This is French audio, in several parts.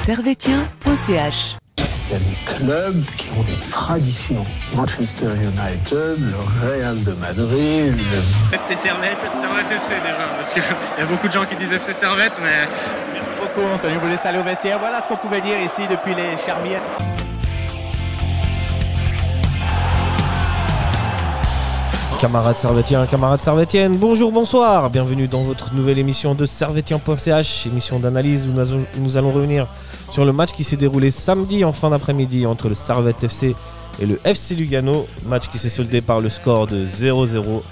Servetien.ch. Il y a des clubs qui ont des traditions. Manchester United, le Real de Madrid, le FC Servette FC déjà, parce qu'il y a beaucoup de gens qui disent FC Servette, mais... Merci beaucoup Anthony, vous laissez aller au vestiaire. Voilà ce qu'on pouvait dire ici depuis les Charmières. Camarades servétiens, camarades servétiennes, bonjour, bonsoir, bienvenue dans votre nouvelle émission de Servetien.ch, émission d'analyse où nous allons revenir sur le match qui s'est déroulé samedi en fin d'après-midi entre le Servette FC et le FC Lugano, match qui s'est soldé par le score de 0-0,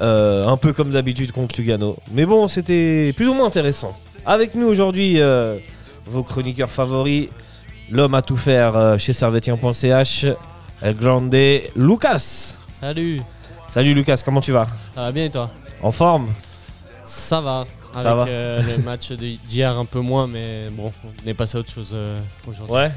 un peu comme d'habitude contre Lugano, mais bon, c'était plus ou moins intéressant. Avec nous aujourd'hui, vos chroniqueurs favoris, l'homme à tout faire chez Servetien.ch, El Grande, Lucas. Salut Lucas, comment tu vas? Ça va bien et toi? En forme? Ça va. Ça avec va. Le match d'hier un peu moins, mais bon, on est passé à autre chose aujourd'hui. Ouais,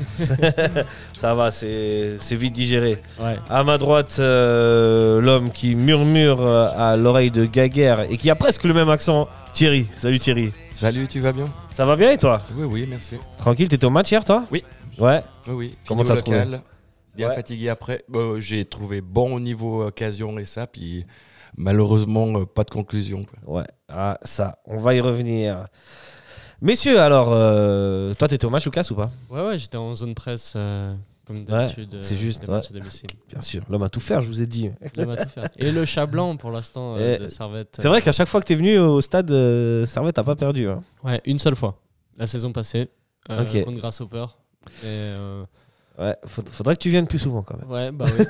ça va, c'est vite digéré. Ouais. À ma droite, l'homme qui murmure à l'oreille de Gaguerre et qui a presque le même accent, Thierry. Salut Thierry. Salut, tu vas bien? Ça va bien et toi? Oui, merci. Tranquille, t'étais au match hier toi? Oui. Ouais. Oui. Comment Fini au t'as trouvé? local, bien Ouais. fatigué après. J'ai trouvé bon au niveau occasion et ça, puis malheureusement, pas de conclusion, quoi. Ouais, ah ça, on va y revenir. Messieurs, alors, toi t'étais au match Lucas ou pas? Ouais, j'étais en zone presse comme d'habitude. c'est juste, des matchs à domicile. Bien sûr, l'homme à tout faire, je vous ai dit. Là, on va tout faire. Et le chat blanc pour l'instant de Servette. C'est vrai qu'à chaque fois que t'es venu au stade, Servette t'as pas perdu. Hein. Ouais, une seule fois. La saison passée. Ok. Contre Grasshopper. Et Ouais, faudrait que tu viennes plus souvent quand même. ouais, bah oui.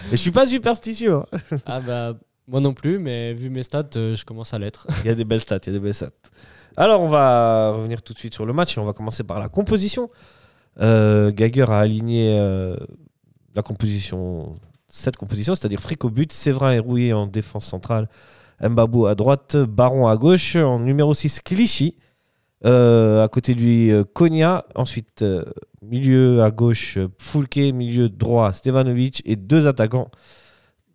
Et je suis pas superstitieux. Hein. Ah bah, moi non plus, mais vu mes stats, je commence à l'être. Il y a des belles stats, Alors on va revenir tout de suite sur le match et on va commencer par la composition. Gaguerre a aligné la composition, cette composition, c'est-à-dire Frick au but, Séverin et Rouillé en défense centrale, Mbabou à droite, Baron à gauche, en numéro 6 Clichy, à côté de lui Konya, ensuite milieu à gauche Foulke, milieu droit Stevanovic et deux attaquants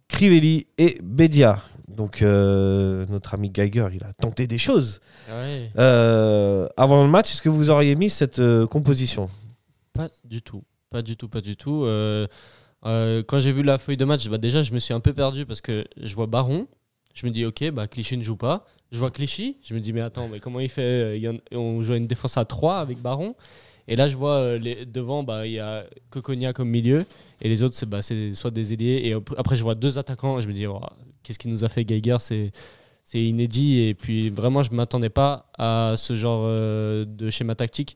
Crivelli et Bedia. Donc notre ami Geiger, il a tenté des choses. Ouais. Avant le match, est-ce que vous auriez mis cette composition? Pas du tout. Quand j'ai vu la feuille de match, bah déjà je me suis un peu perdu parce que je vois Baron, je me dis ok, bah Clichy ne joue pas. Je vois Clichy, je me dis mais attends, mais comment il fait? On joue à une défense à 3 avec Baron. Et là je vois devant, bah il y a Kokonia comme milieu et les autres c'est soit des ailiers. Et après je vois deux attaquants et je me dis oh, qu'est-ce qu'il nous a fait Geiger, c'est inédit. Et puis vraiment je m'attendais pas à ce genre de schéma tactique.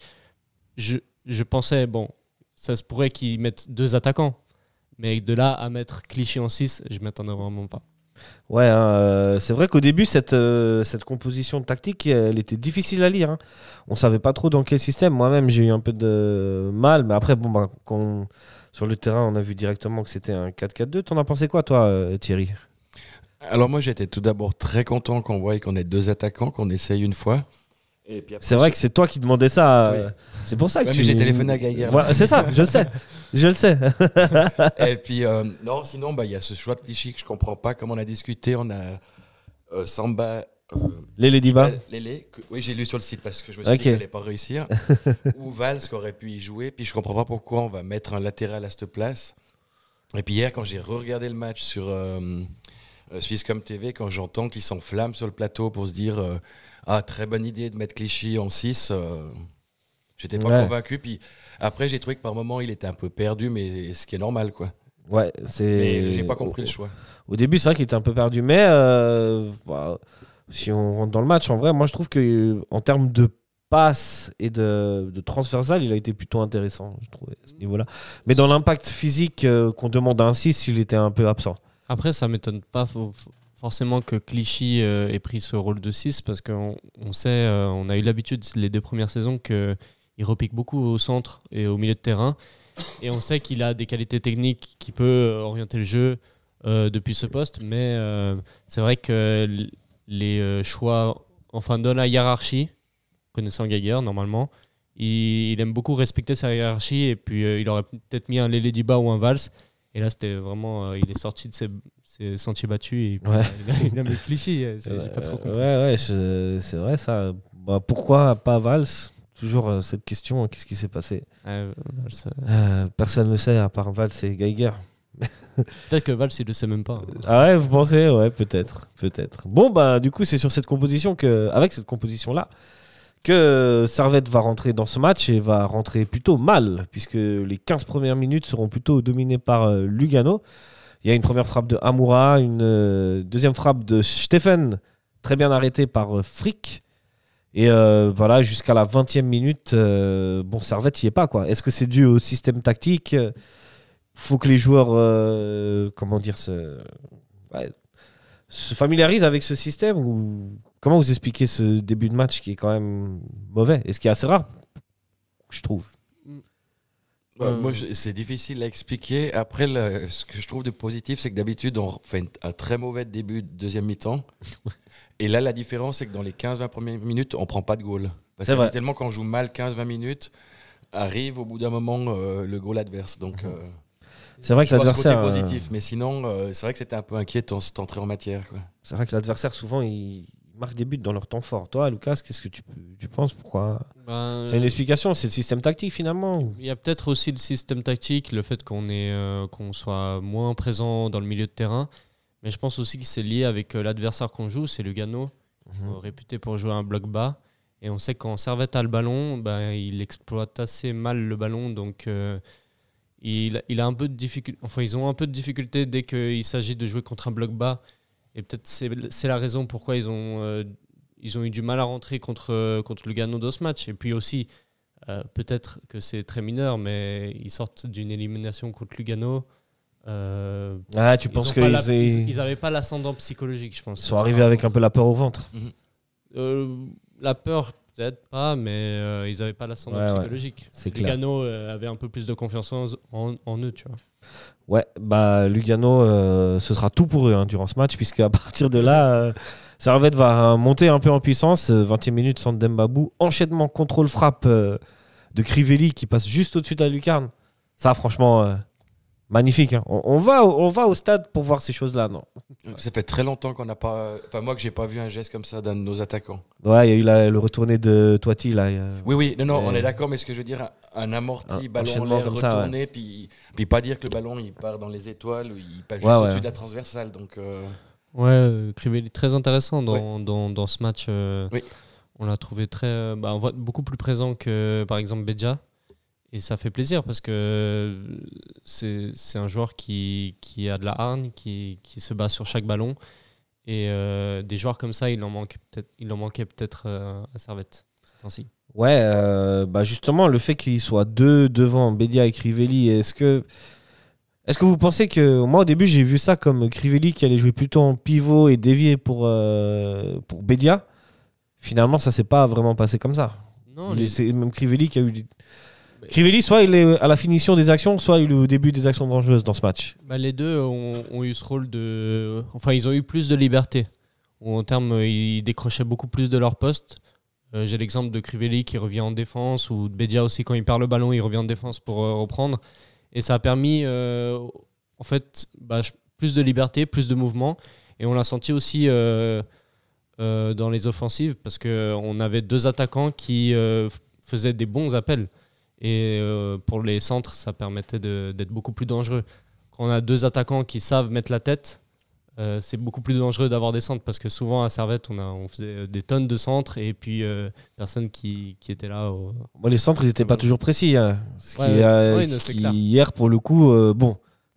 Je pensais, bon, ça se pourrait qu'ils mettent deux attaquants, mais de là à mettre Clichy en 6, je ne m'attendais vraiment pas. Ouais, c'est vrai qu'au début, cette composition tactique, elle était difficile à lire. Hein. On ne savait pas trop dans quel système. Moi-même, j'ai eu un peu de mal, mais après, sur le terrain, on a vu directement que c'était un 4-4-2. T'en as pensé quoi, toi, Thierry? Alors moi, j'étais tout d'abord très content qu'on voie qu'on ait deux attaquants, qu'on essaye une fois. Et puis après, C'est vrai que c'est toi qui demandais ça. Oui. C'est pour ça que Ouais, mais j'ai téléphoné à Geiger. Ouais, c'est ça, je le sais. Et puis, non, sinon, il y a ce choix de Clichy que je comprends pas. Comme on a discuté, on a Samba... Lélé Diba. Lélé, oui, j'ai lu sur le site parce que je me suis dit qu'il n'allait pas réussir. Ou Valls qui aurait pu y jouer. Puis je comprends pas pourquoi on va mettre un latéral à cette place. Et puis hier, quand j'ai re-regardé le match sur Swisscom TV, quand j'entends qu'ils s'enflamment sur le plateau pour se dire très bonne idée de mettre Clichy en 6, j'étais pas convaincu. Puis après, j'ai trouvé que par moments, il était un peu perdu, mais ce qui est normal, quoi. Ouais, Mais j'ai pas compris le choix. Au début, c'est vrai qu'il était un peu perdu, mais si on rentre dans le match, en vrai, moi je trouve qu'en termes de passe et de transversal, il a été plutôt intéressant, je trouvais, à ce niveau-là. Mais dans l'impact physique qu'on demande à un 6, il était un peu absent. Après, ça ne m'étonne pas forcément que Clichy ait pris ce rôle de 6 parce qu'on sait, on a eu l'habitude les 2 premières saisons qu'il repique beaucoup au centre et au milieu de terrain. Et on sait qu'il a des qualités techniques qui peut orienter le jeu depuis ce poste. Mais c'est vrai que les choix, enfin dans la hiérarchie, connaissant Geiger normalement, il aime beaucoup respecter sa hiérarchie. Et puis il aurait peut-être mis un Lélé Diba ou un Valls. Et là, c'était vraiment... il est sorti de ses sentiers battus et puis, il a mis Clichy. J'ai pas trop compris. Ouais, c'est vrai ça. Pourquoi pas Valls? toujours cette question, qu'est-ce qui s'est passé? Ça- Personne ne le sait à part Valls et Geiger. Peut-être que Valls, il le sait même pas. Ah ouais, vous pensez? Ouais, peut-être. Bon, bah, du coup, c'est sur cette composition avec cette composition-là, que Servette va rentrer dans ce match et va rentrer plutôt mal, puisque les 15 premières minutes seront plutôt dominées par Lugano. Il y a une première frappe de Amoura, une deuxième frappe de Steffen, très bien arrêtée par Frick. Et voilà, jusqu'à la 20e minute, Servette, il n'y est pas, quoi. Est-ce que c'est dû au système tactique? Faut que les joueurs se familiarisent avec ce système, ou comment vous expliquez ce début de match qui est quand même mauvais et ce qui est assez rare, je trouve. Moi, c'est difficile à expliquer. Après, ce que je trouve de positif, c'est que d'habitude, on fait un très mauvais début de deuxième mi-temps. Et là, la différence, c'est que dans les 15-20 premières minutes, on prend pas de goal. Parce C'est vrai. qu'habituellement, quand on joue mal 15-20 minutes, arrive au bout d'un moment le goal adverse. Donc, C'est vrai que je vois ce côté l'adversaire, positif. Mais sinon, c'est vrai que c'était un peu inquiétant cette entrée en matière, quoi. c'est vrai que l'adversaire souvent il marque des buts dans leur temps fort. Toi, Lucas, qu'est-ce que tu penses? Pourquoi? C'est une explication, c'est le système tactique finalement. Il y a peut-être aussi le système tactique, le fait qu'on soit moins présent dans le milieu de terrain. Mais je pense aussi que c'est lié avec l'adversaire qu'on joue, c'est Lugano, réputé pour jouer un bloc bas. Et on sait que quand Servette a le ballon, il exploite assez mal le ballon. Donc il a un peu de difficulté. Enfin, ils ont un peu de difficulté dès qu'il s'agit de jouer contre un bloc bas. Et peut-être c'est la raison pourquoi ils ont eu du mal à rentrer contre Lugano dans ce match. Et puis aussi, peut-être que c'est très mineur, mais ils sortent d'une élimination contre Lugano. Tu penses ils n'avaient pas l'ascendant psychologique, je pense. Ils sont arrivés avec un peu la peur au ventre. La peur, peut-être pas, mais ils n'avaient pas l'ascendant psychologique. C'est clair. Lugano avait un peu plus de confiance en eux, tu vois. Ouais, Lugano, ce sera tout pour eux durant ce match, puisque à partir de là, Servette va monter un peu en puissance. 20e minute, centre d'Embabou, enchaînement, contrôle, frappe de Crivelli qui passe juste au-dessus de la lucarne. Ça, franchement, magnifique. Hein. On va au stade pour voir ces choses-là, non? Ça fait très longtemps qu'on n'a pas. Enfin, moi, que j'ai pas vu un geste comme ça d'un de nos attaquants. Ouais, il y a eu le retourné de Toiti là. Oui, non, on est d'accord, mais ce que je veux dire, un amorti, ballon en l'air, comme retourné, ça, puis pas dire que le ballon il part dans les étoiles ou il passe juste au-dessus de la transversale. Donc, Crivelli très intéressant dans ce match. Oui. On l'a trouvé on voit beaucoup plus présent que par exemple Bedia. Et ça fait plaisir parce que c'est un joueur qui a de la hargne, qui se bat sur chaque ballon. Et des joueurs comme ça, il en manquait peut-être à Servette ces temps-ci. Ouais, justement, le fait qu'il soit deux devant Bedia et Crivelli, est-ce que vous pensez que... Moi, au début, j'ai vu ça comme Crivelli qui allait jouer plutôt en pivot et dévier pour Bedia. Finalement, ça s'est pas vraiment passé comme ça. Non, c'est même Crivelli qui a eu... Crivelli, soit il est à la finition des actions, soit il est au début des actions dangereuses dans ce match. Les deux ont eu ce rôle de... Enfin, ils ont eu plus de liberté. En termes, ils décrochaient beaucoup plus de leur poste. J'ai l'exemple de Crivelli qui revient en défense, ou de Bedia aussi, quand il perd le ballon, il revient en défense pour reprendre. Et ça a permis, en fait, plus de liberté, plus de mouvement. Et on l'a senti aussi dans les offensives, parce qu'on avait deux attaquants qui faisaient des bons appels. Et pour les centres, ça permettait d'être beaucoup plus dangereux. Quand on a deux attaquants qui savent mettre la tête, c'est beaucoup plus dangereux d'avoir des centres, parce que souvent à Servette, on faisait des tonnes de centres et puis personne qui était là. Les centres, ils n'étaient pas toujours précis. Hein. Hier, pour le coup,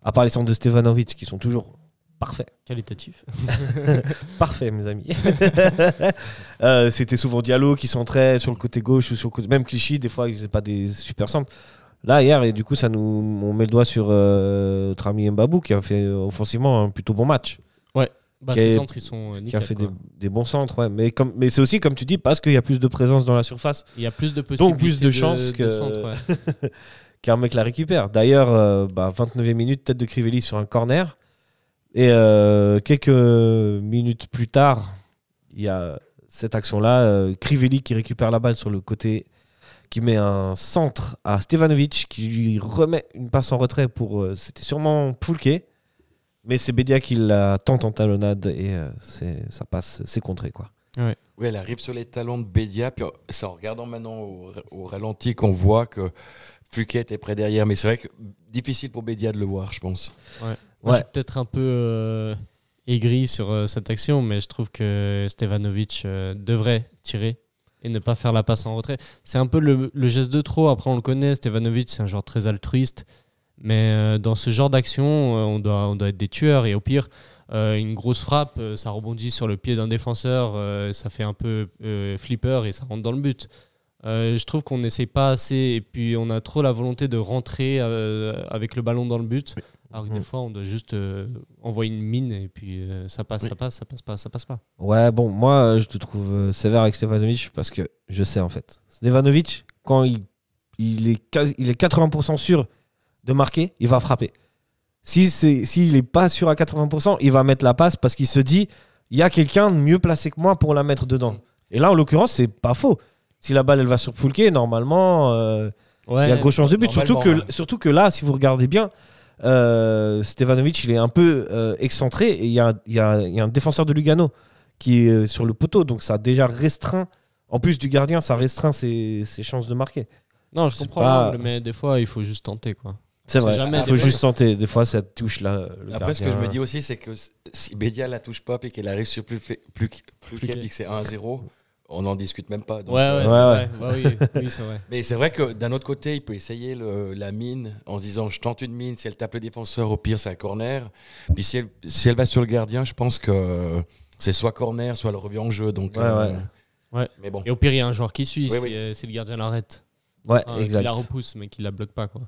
à part les centres de Stevanovic qui sont toujours parfaits. Qualitatif. Parfait, mes amis. C'était souvent Diallo qui centrait sur le côté gauche ou sur le côté... Même Clichy, des fois, ils faisaient pas des super centres. Là, hier, et du coup, on met le doigt sur notre ami Mbabou qui a fait offensivement un plutôt bon match. Ouais, ces centres, ils sont nickel. Qui a fait des bons centres, ouais. Mais c'est aussi, comme tu dis, parce qu'il y a plus de présence dans la surface. Il y a plus de possibilités. Donc plus de chances qu'un mec la récupère. D'ailleurs, 29e minute, tête de Crivelli sur un corner. Et quelques minutes plus tard, il y a cette action-là. Crivelli qui récupère la balle sur le côté, qui met un centre à Stevanovic, qui lui remet une passe en retrait pour... c'était sûrement Poulquet, mais c'est Bedia qui la tente en talonnade et ça passe, c'est contré, quoi. Oui, elle arrive sur les talons de Bédia, puis c'est en regardant maintenant au ralenti qu'on voit que Fouquet est près derrière, mais c'est vrai que difficile pour Bédia de le voir, je pense. Moi, je suis peut-être un peu aigri sur cette action, mais je trouve que Stevanovic devrait tirer et ne pas faire la passe en retrait. C'est un peu le geste de trop. Après, on le connaît, Stevanovic, c'est un joueur très altruiste, mais dans ce genre d'action, on doit être des tueurs, et au pire, une grosse frappe, ça rebondit sur le pied d'un défenseur, ça fait un peu flipper et ça rentre dans le but. Je trouve qu'on n'essaye pas assez, et puis on a trop la volonté de rentrer avec le ballon dans le but, alors que des fois on doit juste envoyer une mine et puis ça passe pas. Ouais, bon, moi je te trouve sévère avec Stevanovic parce que je sais en fait. Stevanovic, quand il est 80% sûr de marquer, il va frapper. S'il n'est pas sûr à 80%, il va mettre la passe parce qu'il se dit il y a quelqu'un de mieux placé que moi pour la mettre dedans. Et là, en l'occurrence, c'est pas faux. Si la balle elle va sur Foulquier, normalement, il y a grosse chance de but. Surtout que là, si vous regardez bien, Stevanovic, il est un peu excentré et il y a un défenseur de Lugano qui est sur le poteau. Donc ça a déjà restreint, en plus du gardien, ça restreint ses chances de marquer. Non, je comprends, mais des fois, il faut juste tenter, quoi. C'est vrai, il faut juste tenter. Des fois, ça touche là. Après, ce que je me dis aussi, c'est que si Bédia la touche pas et qu'elle arrive sur plus et que c'est 1-0, on n'en discute même pas. Donc, c'est vrai. Oui, c'est vrai. Mais c'est vrai que d'un autre côté, il peut essayer la mine en se disant je tente une mine, si elle tape le défenseur, au pire, c'est un corner. Puis si elle va sur le gardien, je pense que c'est soit corner, soit elle revient en jeu. Donc, Mais bon. Et au pire, il y a un joueur qui suit si le gardien l'arrête. Ouais, exact. Qui la repousse, mais qui la bloque pas, quoi.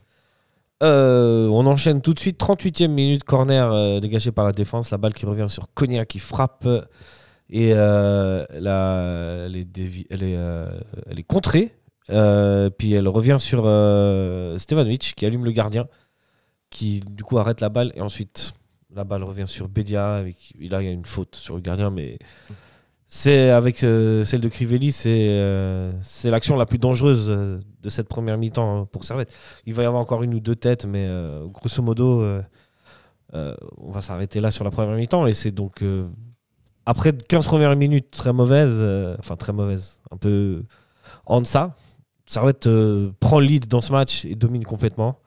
On enchaîne tout de suite. 38e minute, corner dégagé par la défense. La balle qui revient sur Konya qui frappe et elle est contrée. Puis elle revient sur Stevanovic qui allume le gardien qui du coup arrête la balle. Et ensuite, la balle revient sur Bédia. Là, il y a une faute sur le gardien, mais c'est avec celle de Crivelli, c'est l'action la plus dangereuse de cette première mi-temps pour Servette. Il va y avoir encore une ou deux têtes, mais grosso modo, on va s'arrêter là sur la première mi-temps. Et c'est donc, après 15 premières minutes très mauvaises, un peu en deçà, Servette prend le lead dans ce match et domine complètement.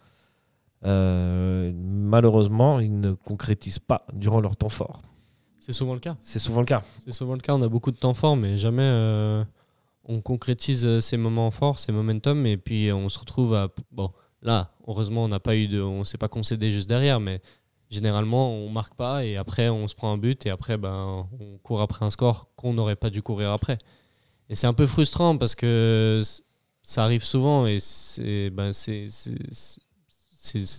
Malheureusement, ils ne concrétisent pas durant leur temps fort. C'est souvent le cas. C'est souvent le cas. On a beaucoup de temps forts, mais jamais on concrétise ces moments forts, ces momentum, et puis on se retrouve à... Bon, là, heureusement, on ne s'est pas concédé juste derrière, mais généralement, on ne marque pas, et après, on se prend un but, et après, on court après un score qu'on n'aurait pas dû courir après. Et c'est un peu frustrant, parce que ça arrive souvent, et c'est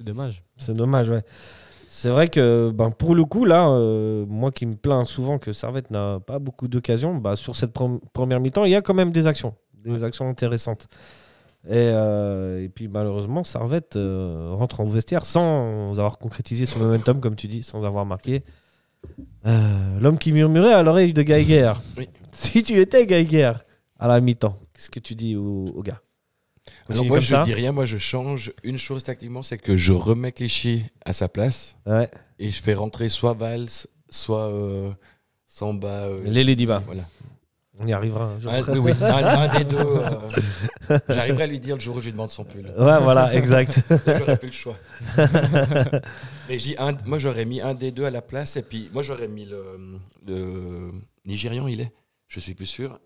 dommage. C'est dommage, ouais. C'est vrai que pour le coup, là, moi qui me plains souvent que Servette n'a pas beaucoup d'occasions, sur cette première mi-temps, il y a quand même des actions intéressantes. Et puis malheureusement, Servette rentre en vestiaire sans avoir concrétisé son momentum, comme tu dis, sans avoir marqué. L'homme qui murmurait à l'oreille de Geiger. Oui. Si tu étais Geiger à la mi-temps, qu'est-ce que tu dis au gars ? Alors moi, je dis rien. Moi, je change une chose tactiquement, c'est que je remets Clichy à sa place et je fais rentrer soit Valls, soit Samba. Lélé Diba. Voilà. On y arrivera. Un des deux. J'arriverai à lui dire le jour où je lui demande son pull. Ouais, voilà, exact. J'aurais plus le choix. Mais moi, j'aurais mis un des deux à la place et puis moi, j'aurais mis le Nigérian, je suis plus sûr.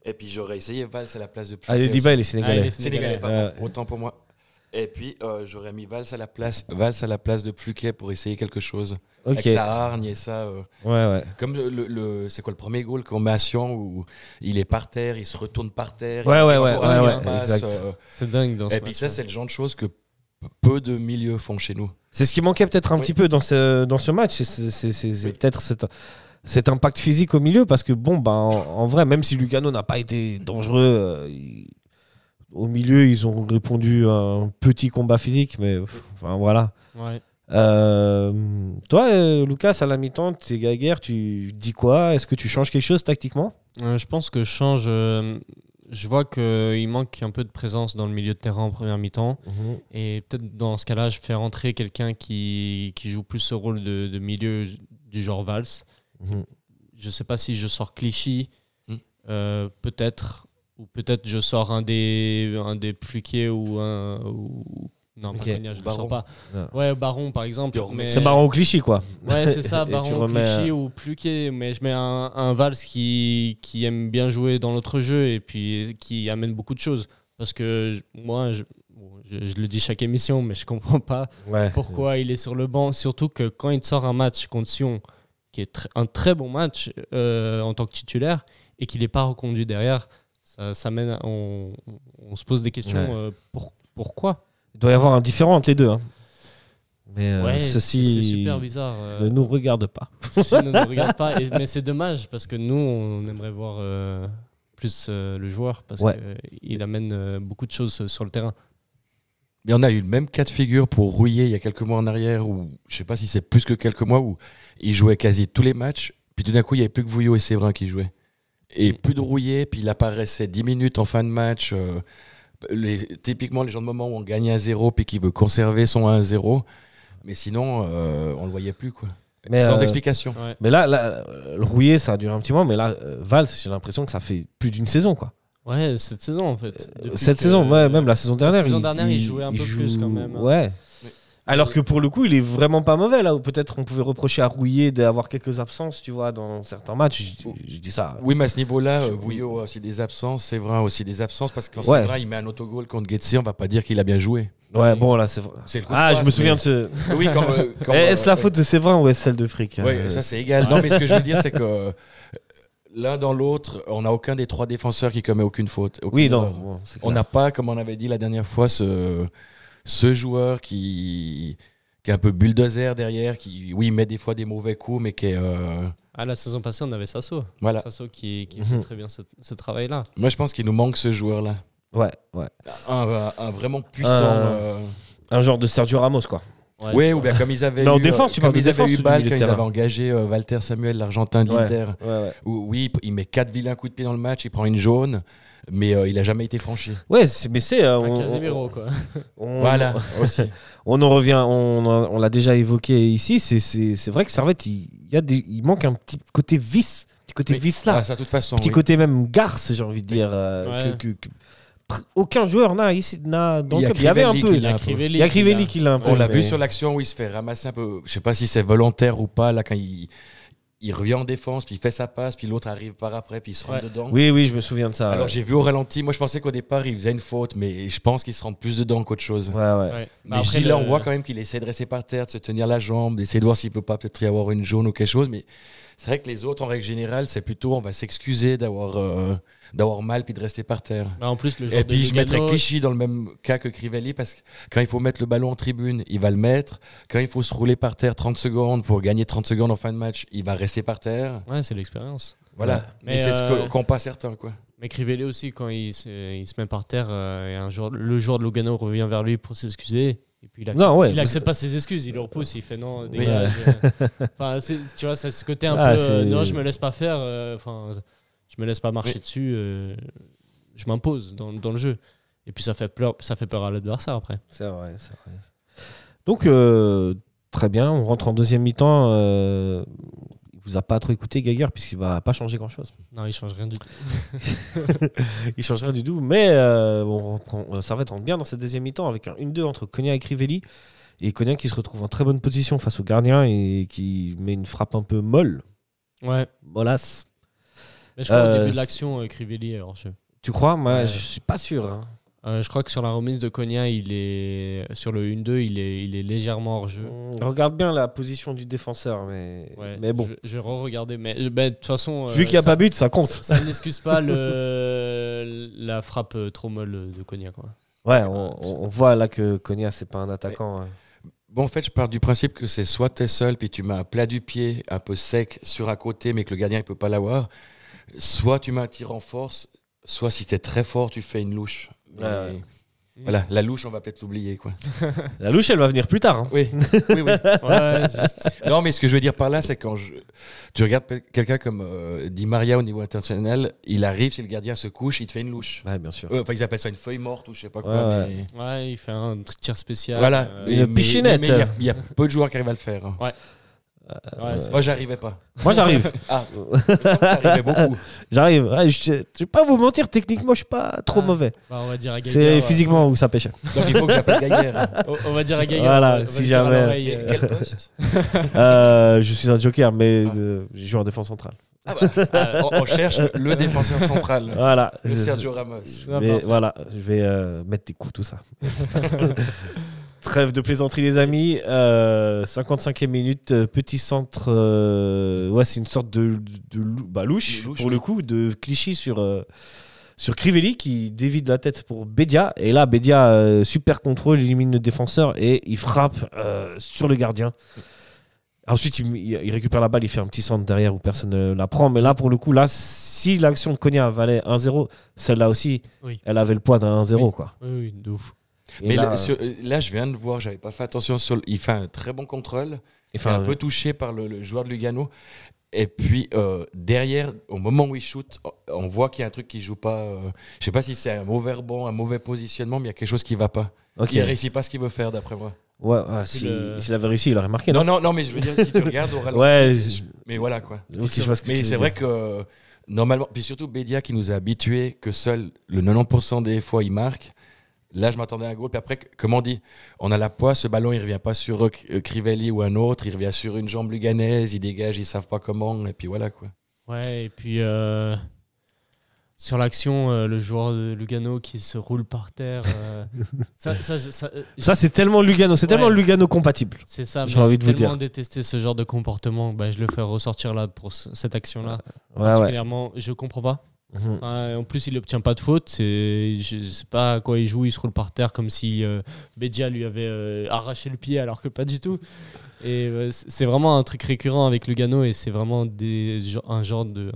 Et puis j'aurais essayé Valls à la place de Plouquet. Lélé Diba, il est sénégalais. Sénégalais, pardon. Autant pour moi. Et puis j'aurais mis Valls à la place de Plouquet pour essayer quelque chose. Avec sa hargne et ça. Ouais. Comme c'est quoi le premier goal qu'on met à Sion où il est par terre, il se retourne par terre. Ouais. Exact. C'est dingue dans ce match. Et puis ça, c'est le genre de choses que peu de milieux font chez nous. C'est ce qui manquait peut-être un petit peu dans ce match. C'est peut-être cet impact physique au milieu parce que en vrai, même si Lugano n'a pas été dangereux, au milieu, ils ont répondu à un petit combat physique, mais voilà. Ouais. Toi, Lucas, à la mi-temps, tu es Geiger, tu dis quoi ? Est-ce que tu changes quelque chose tactiquement ? Je pense que je change. Je vois qu'il manque un peu de présence dans le milieu de terrain en première mi-temps. Et peut-être dans ce cas-là, je fais rentrer quelqu'un qui joue plus ce rôle de milieu du genre Valls. Je ne sais pas si je sors Clichy peut-être. Ou peut-être je sors un des Pluquet ou un... Non, Ok. Cognac, je ne le sors pas. Non. Ouais, Baron par exemple. Mais... C'est Baron Clichy, quoi. Ouais, c'est ça, Et tu Baron, remets, Clichy ou Pluquet. Mais je mets un Valls qui aime bien jouer dans notre jeu et puis qui amène beaucoup de choses. Parce que moi, je le dis chaque émission, mais je comprends pas pourquoi il est sur le banc. Surtout que quand il sort un match contre Sion, qui est un très bon match en tant que titulaire, et qu'il n'est pas reconduit derrière, ça mène on se pose des questions. Pourquoi Il doit y avoir un différent entre les deux. Hein. Mais ceci c'est super bizarre. ne nous regarde pas. Ceci ne nous regarde pas. Mais c'est dommage parce que nous, on aimerait voir plus le joueur parce qu'il amène beaucoup de choses sur le terrain. Mais on a eu le même cas de figure pour Rouillet il y a quelques mois en arrière, où je sais pas si c'est plus que quelques mois, où il jouait quasi tous les matchs, puis tout d'un coup il n'y avait plus que Vouillot et Séverin qui jouaient. Et plus de Rouillet, puis il apparaissait 10 minutes en fin de match. Typiquement les gens de moment où on gagne 1-0 puis qui veut conserver son 1-0. Mais sinon, on le voyait plus, quoi. Mais sans explication. Ouais. Mais là, le Rouillet, ça a duré un petit moment. Mais là, Valls, j'ai l'impression que ça fait plus d'une saison, quoi. Ouais, cette saison en fait. Saison, même la saison dernière. La saison dernière, il jouait un peu plus quand même. Ouais. Alors que pour le coup, il est vraiment pas mauvais là. Où peut-être on pouvait reprocher à Rouillet d'avoir quelques absences, tu vois, dans certains matchs. Je dis ça. Oui, mais à ce niveau-là, Vouillot a aussi des absences, Séverin a aussi des absences, parce que quand Séverin il met un autogol contre Guetzi, on va pas dire qu'il a bien joué. Ouais, bon là, c'est le coup je passe, me souviens de ce. Oui, Est-ce la faute de Séverin ou est-ce celle de Frick? Oui, ça c'est égal. Non, mais ce que je veux dire, c'est que l'un dans l'autre, on n'a aucun des trois défenseurs qui commet aucune faute. Oui, non. Bon, on n'a pas, comme on avait dit la dernière fois, ce joueur qui est un peu bulldozer derrière, qui, oui, met des fois des mauvais coups, mais qui est... la saison passée, on avait Sasso. Voilà. Sasso qui fait très bien ce travail-là. Moi, je pense qu'il nous manque ce joueur-là. Ouais. Un vraiment puissant... Un genre de Sergio Ramos, quoi. Ouais, ou bien comme ils avaient en eu, défense, tu parles de défense, Bâle, du quand ils terrain. avaient engagé Walter Samuel, l'Argentin de l'Inter. Ouais. Où, oui, il met 4 vilains coups de pied dans le match, il prend une jaune, mais il n'a jamais été franchi. Ouais, mais c'est... Un Casemiro, quoi. Voilà, aussi. On en revient, on l'a déjà évoqué ici, c'est vrai que Servette, il manque un petit côté vice, vice là. Ça, de toute façon, Petit côté même garce, j'ai envie de dire. Aucun joueur n'a ici dans le club. Il y avait un peu. Il y a Crivelli qui l'a un peu. On l'a vu sur l'action où il se fait ramasser un peu. Je sais pas si c'est volontaire ou pas, là, quand il revient en défense, puis il fait sa passe, puis l'autre arrive par après, puis il se rentre dedans. Oui, je me souviens de ça. Alors j'ai vu au ralenti, moi je pensais qu'au départ il faisait une faute, mais je pense qu'il se rentre plus dedans qu'autre chose. Ouais. Mais après, là on voit quand même qu'il essaie de rester par terre, de se tenir la jambe, d'essayer de voir s'il peut pas peut-être y avoir une jaune ou quelque chose, mais c'est vrai que les autres en règle générale c'est plutôt on va s'excuser d'avoir mal puis de rester par terre. En plus, le joueur et puis je mettrais Clichy dans le même cas que Crivelli, parce que quand il faut mettre le ballon en tribune, il va le mettre. Quand il faut se rouler par terre 30 secondes pour gagner 30 secondes en fin de match, il va rester par terre. Ouais, c'est l'expérience. Voilà, ouais. Mais c'est ce qu'ont pas certains, quoi. Mais Crivelli aussi, quand il se met par terre, et le joueur de Lugano revient vers lui pour s'excuser. Et puis il accepte pas ses excuses, il le repousse, il fait non, dégage. Enfin, tu vois, c'est ce côté un peu non, je me laisse pas faire. Je me laisse pas marcher dessus. Je m'impose dans le jeu. Et puis ça fait peur à l'adversaire après. C'est vrai. Donc très bien, on rentre en deuxième mi-temps. Il vous a pas trop écouté, Geiger, puisqu'il va pas changer grand-chose. Non, il change rien du tout. Il change rien du tout, mais Servette rentre bien dans cette deuxième mi-temps avec un 1-2 entre Cognac et Crivelli. Et Cognac qui se retrouve en très bonne position face au gardien et qui met une frappe un peu molle. Ouais. Mollasse. Mais je crois au début de l'action, Crivelli est hors jeu. Tu crois ? Moi, je suis pas sûr. Hein. Je crois que sur la remise de Cognac, sur le 1-2, il est légèrement hors jeu. Regarde bien la position du défenseur, mais bon. Je vais re-regarder, mais de toute façon. Vu qu'il n'y a pas but, ça compte. Ça n'excuse pas la frappe trop molle de Cognac, quoi. Ouais, on voit là que Cognac, c'est pas un attaquant. Ouais. Bon, en fait, je pars du principe que c'est soit t'es seul, puis tu mets un plat du pied un peu sec sur un côté, mais que le gardien ne peut pas l'avoir. Soit tu mets un tir en force, soit si t'es très fort, tu fais une louche. Voilà, la louche, on va peut-être l'oublier, quoi. La louche, elle va venir plus tard. Hein. Oui. Ouais, juste. Non, mais ce que je veux dire par là, c'est quand tu regardes quelqu'un comme Di Maria au niveau international, il arrive, si le gardien se couche, il te fait une louche. Ouais, bien sûr. Enfin, ils appellent ça une feuille morte ou je sais pas quoi. Ouais, il fait un tir spécial. Voilà. Une pichinette. Mais il y a peu de joueurs qui arrivent à le faire. Ouais. Moi, j'arrivais pas. Moi, j'arrive. Ah, j'arrivais beaucoup. J'arrive. Ouais, je vais pas vous mentir, techniquement, je suis pas trop mauvais. Bah, on va dire à Gaillard. C'est physiquement où ça pêche. Donc, il faut que j'appelle Gaillard. On va dire à Gaillard. Voilà, on va si dire à jamais. l'oreille, Quel poste? Je suis un joker, mais je joue en défense centrale. On cherche le défenseur central. Voilà. Le Sergio Ramos. Voilà, je vais mettre des coups, tout ça. Trêve de plaisanterie, les amis. 55e minute, petit centre. Ouais, c'est une sorte de louche, pour le coup, de Clichy sur Crivelli qui dévide la tête pour Bédia. Et là, Bédia, super contrôle, il élimine le défenseur et il frappe sur le gardien. Ensuite, il récupère la balle, il fait un petit centre derrière où personne ne la prend. Mais là, pour le coup, si l'action de Konya valait 1-0, celle-là aussi, elle avait le poids d'un 1-0. Quoi. Oui, de ouf. Mais là, je viens de voir, j'avais pas fait attention. Il fait un très bon contrôle. Il est un peu touché par le joueur de Lugano. Et puis, derrière, au moment où il shoot, on voit qu'il y a un truc qui joue pas. Je sais pas si c'est un mauvais rebond, un mauvais positionnement, mais il y a quelque chose qui va pas. Okay. Il ne réussit pas ce qu'il veut faire, d'après moi. Ouais, s'il avait réussi, il aurait marqué. Non, mais je veux dire, si tu regardes au ralenti, mais voilà quoi. Mais c'est vrai que normalement, puis surtout Bédia qui nous a habitués que seul le 90% des fois il marque. Là, je m'attendais à un goal. Puis après, comme on dit, on a la poisse, ce ballon, il revient pas sur Crivelli ou un autre, il revient sur une jambe luganaise, il dégage, ils savent pas comment, et puis voilà quoi. Ouais, et puis sur l'action, le joueur de Lugano qui se roule par terre. Ça, c'est tellement Lugano, c'est tellement Lugano compatible. C'est ça, j'ai envie de vous dire. J'ai tellement détesté ce genre de comportement. Bah, je le fais ressortir là pour cette action-là. Particulièrement, je comprends pas. En plus, il n'obtient pas de faute. Je ne sais pas à quoi il joue. Il se roule par terre comme si Bédia lui avait arraché le pied, alors que pas du tout. Et c'est vraiment un truc récurrent avec Lugano et c'est vraiment un genre de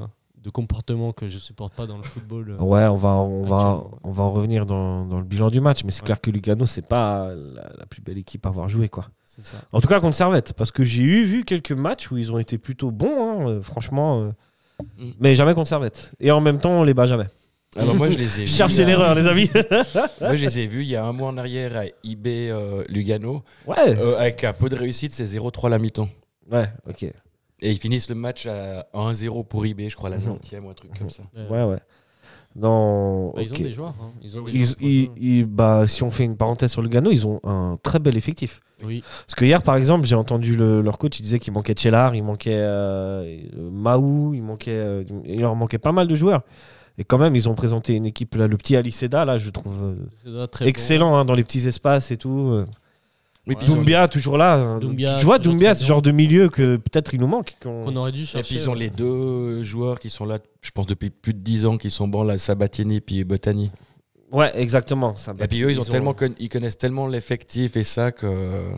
comportement que je supporte pas dans le football. Ouais, on va en revenir dans le bilan du match, mais c'est clair que Lugano, c'est pas la plus belle équipe à avoir joué, quoi. C'est ça. En tout cas contre Servette, parce que j'ai vu quelques matchs où ils ont été plutôt bons, franchement, mais jamais contre Servette. Et en même temps, on les bat jamais. Alors moi, je les ai vus. Cherchez l'erreur, les amis. Moi, je les ai vus il y a un mois en arrière à IB Lugano. Ouais. Avec un peu de réussite, c'est 0-3 la mi-temps. Ouais, ok. Et ils finissent le match à 1-0 pour IB, je crois, la 90e ou un truc comme ça. Ouais. Non, ils ont des joueurs. Hein. Si on fait une parenthèse sur Lugano, ils ont un très bel effectif. Oui. Parce que hier, par exemple, j'ai entendu leur coach, il disait qu'il manquait Tchellar, il manquait Mahou, il leur manquait pas mal de joueurs. Et quand même, ils ont présenté une équipe, là, le petit Ali Seda, là, je trouve excellent bon. Dans les petits espaces et tout. Oui, Doumbia, toujours là. Tu vois, Doumbia, ce genre de milieu que peut-être il nous manque. Qu'on aurait dû chercher. Et puis ils ont les deux joueurs qui sont là, je pense, depuis plus de 10 ans, qui sont bons, là, Sabatini et Bottani. Ouais, exactement. Et puis eux, ils connaissent tellement l'effectif et ça que...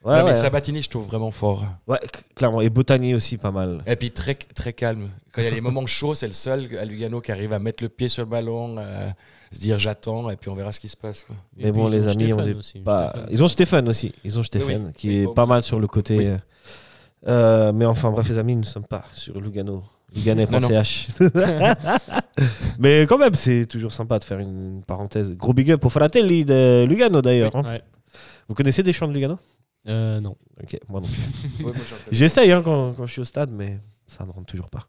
mais Sabatini, je trouve vraiment fort. Ouais, clairement. Et Bottani aussi, pas mal. Et puis très, très calme. Quand il y a les moments chauds, c'est le seul à Lugano qui arrive à mettre le pied sur le ballon, à se dire j'attends, et puis on verra ce qui se passe. Quoi. Mais bon, les amis, ils ont Stéphane aussi. Ils ont Stéphane qui est pas mal sur le côté. Oui. Mais enfin, bref, les amis, nous ne sommes pas sur Lugano. Luganais.ch. Mais quand même, c'est toujours sympa de faire une parenthèse. Gros big up au Fratelli de Lugano d'ailleurs. Oui, ouais. Vous connaissez des chants de Lugano ? Non. Ok, moi non plus. J'essaye quand je suis au stade, mais ça ne rentre toujours pas.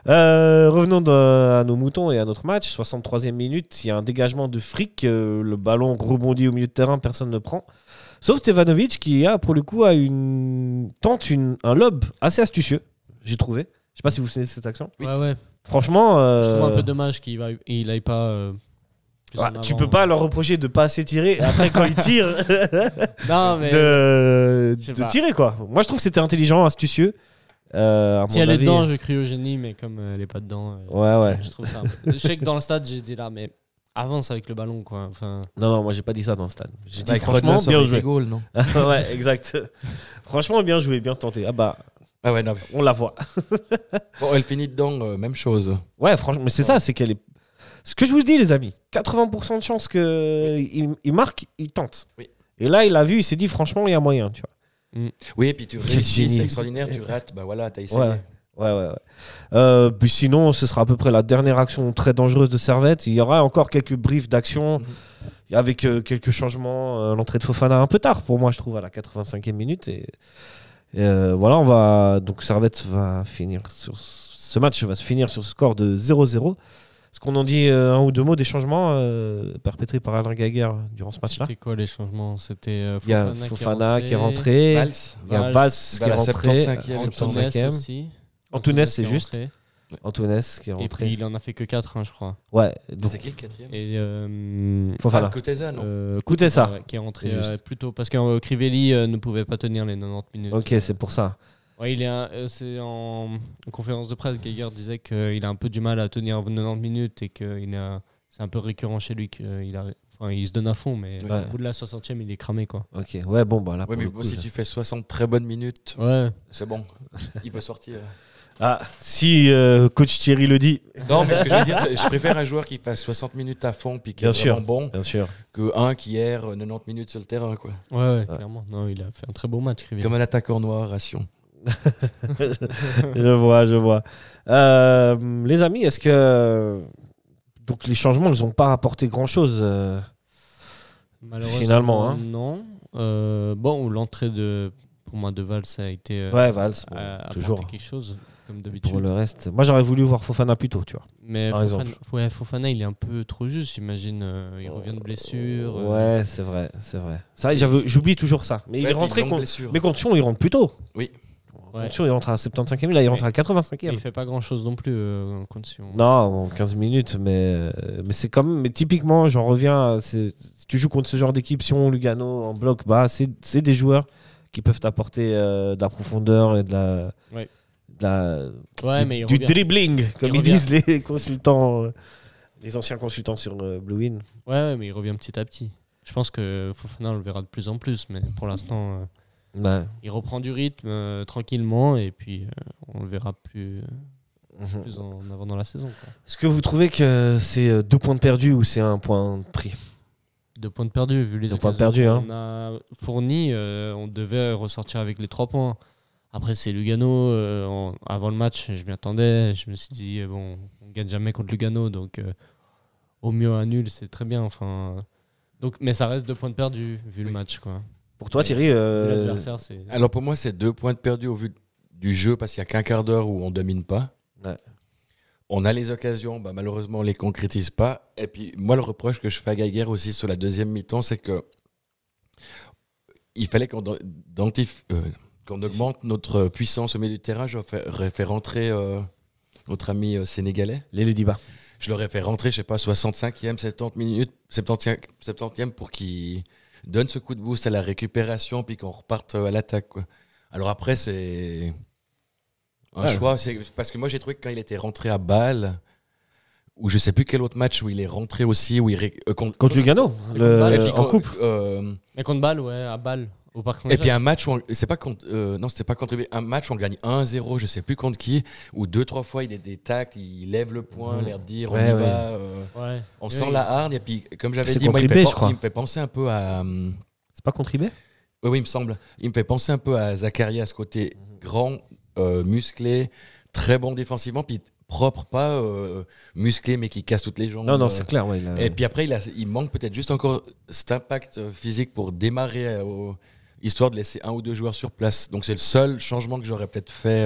Revenons à nos moutons et à notre match. 63e minute, il y a un dégagement de Frick. Le ballon rebondit au milieu de terrain, personne ne prend. Sauf Stevanovic qui, pour le coup, tente un lob assez astucieux, j'ai trouvé. Je sais pas si vous souvenez de cette action. Ouais. Franchement, je trouve un peu dommage qu'il n'aille pas. Tu peux pas leur reprocher de pas assez tirer après quand ils tirent non, mais de tirer quoi. Moi je trouve que c'était intelligent, astucieux. Si elle est dedans, je crie au génie, mais comme elle est pas dedans, ouais. Je trouve ça. Je sais que dans le stade, j'ai dit là, mais avance avec le ballon quoi. Enfin. Non, moi j'ai pas dit ça dans le stade. J'ai dit franchement bien joué. Goal, non ouais, exact. Franchement bien joué, bien tenté. Ah ouais, non. On la voit. Bon, elle finit dedans, même chose. Ouais, franchement, mais c'est ça, c'est qu'elle est. Ce que je vous dis, les amis, 80% de chances qu'il marque, il tente. Oui. Et là, il a vu, il s'est dit, franchement, il y a moyen, tu vois. Oui, et puis tu réussis, c'est extraordinaire, tu rates, t'as essayé. Ouais. Puis sinon, ce sera à peu près la dernière action très dangereuse de Servette. Il y aura encore quelques briefs d'action avec quelques changements. L'entrée de Fofana un peu tard, pour moi, je trouve, à la 85e minute. Voilà, donc Servette va finir sur ce match va se finir sur ce score de 0-0. Est-ce qu'on en dit un ou deux mots des changements perpétrés par Alain Gaguerre durant ce match-là? C'était quoi les changements? C'était Il y a Fofana qui est rentré. Valls. Il y a Valls qui est rentré. 75e aussi. Antunes, c'est juste. rentré. Antunes qui est Et rentré. puis il en a fait que 4, je crois. Ouais. Donc, C'est qui le quatrième? Et Fofana. Kuteza, non Kuteza. ouais, qui est rentré C'est juste. plus tôt parce que Crivelli ne pouvait pas tenir les 90 minutes. Ok, c'est pour ça. Ouais, c'est en conférence de presse, Geiger disait qu'il a un peu du mal à tenir 90 minutes et que c'est un peu récurrent chez lui il se donne à fond, mais Ouais. au bout de la 60e, il est cramé, quoi. Ok, ouais, bon, bah là. Ouais, pour mais le bon, coup, si tu fais 60 très bonnes minutes, Ouais. c'est bon. Il peut sortir. Ah, si coach Thierry le dit. Non, mais ce que je veux dire, je préfère un joueur qui passe 60 minutes à fond puis qui est Bien sûr. vraiment bon Bien sûr. que un qui erre 90 minutes sur le terrain, quoi. Ouais, clairement. Non, il a fait un très beau match, Crivelli. Comme un attaquant noir à Sion. Je vois. Les amis, est-ce que donc les changements, ils n'ont pas apporté grand-chose Malheureusement, finalement, hein. non. Bon, l'entrée pour moi de Valls a été Ouais, Valls, bon, a toujours. apporté quelque chose comme d'habitude. Pour le reste, moi j'aurais voulu voir Fofana plus tôt, tu vois. Mais par exemple. Fofana, il est un peu trop juste, j'imagine. Il revient de blessure. Ouais, c'est vrai. C'est vrai, j'oublie toujours ça. Mais il est rentré mais contre Sion, il rentre plus tôt. Oui. Ouais. Contre Sion, il rentre à 75e, là il rentre à 85e. Il fait pas grand chose non plus contre Sion. Non, en 15 minutes, mais c'est comme. Mais typiquement, j'en reviens. Si tu joues contre ce genre d'équipe, Sion, Lugano, en bloc bas, c'est des joueurs qui peuvent t'apporter de la profondeur et de la. Ouais. Du dribbling, comme ils disent les consultants, les anciens consultants sur Blue Win. Ouais, mais il revient petit à petit. Je pense que Fofana, on le verra de plus en plus, mais pour l'instant, Ouais. il reprend du rythme tranquillement et puis on le verra plus en avant dans la saison, quoi. Est-ce que vous trouvez que c'est 2 points de perdus ou c'est un point de pris? 2 points de perdus, vu les 2 points de occasions perdus, hein. qu'on a fournis, on devait ressortir avec les 3 points. Après, c'est Lugano. Avant le match, je m'y attendais. Je me suis dit, bon, on ne gagne jamais contre Lugano, donc au mieux un nul, c'est très bien. Enfin, donc, mais ça reste 2 points de perdus, vu le match, quoi. Pour toi, Thierry Vu l'adversaire, c'est... Alors pour moi, c'est 2 points de perdu au vu du jeu parce qu'il n'y a qu'un quart d'heure où on ne domine pas. Ouais. On a les occasions, malheureusement, on ne les concrétise pas. Et puis, moi, le reproche que je fais à Geiger aussi sur la deuxième mi-temps, c'est que il fallait qu'on augmente notre puissance au milieu du terrain. J'aurais fait rentrer notre ami sénégalais. Les Diba. Je l'aurais fait rentrer, je sais pas, 65e, 70 minutes, 70e pour qu'il donne ce coup de boost à la récupération puis qu'on reparte à l'attaque, quoi. Alors après, c'est un choix. C'est parce que moi, j'ai trouvé que quand il était rentré à Bâle, ou je sais plus quel autre match où il est rentré aussi, où Contre Lugano, en coupe. Mais contre Bâle, ouais, à Bâle, au Parc Et Saint-Jacques. puis un match où c'était pas contre un match où on gagne 1-0, je sais plus contre qui, où 2-3 fois il est des tacles, il lève le poing, l'air de dire Ouais, on y ouais. va, Ouais. on sent la hargne. Et puis comme j'avais C'est dit, moi, contre il IB, je crois. me fait penser un peu à C'est pas contre IB? oui, il me semble. Il me fait penser un peu à Zakaria, ce côté grand, musclé, très bon défensivement, puis propre, pas musclé, mais qui casse toutes les jambes. Non, c'est clair. Ouais, Et puis après, il manque peut-être juste encore cet impact physique pour démarrer, histoire de laisser 1 ou 2 joueurs sur place. Donc c'est le seul changement que j'aurais peut-être fait.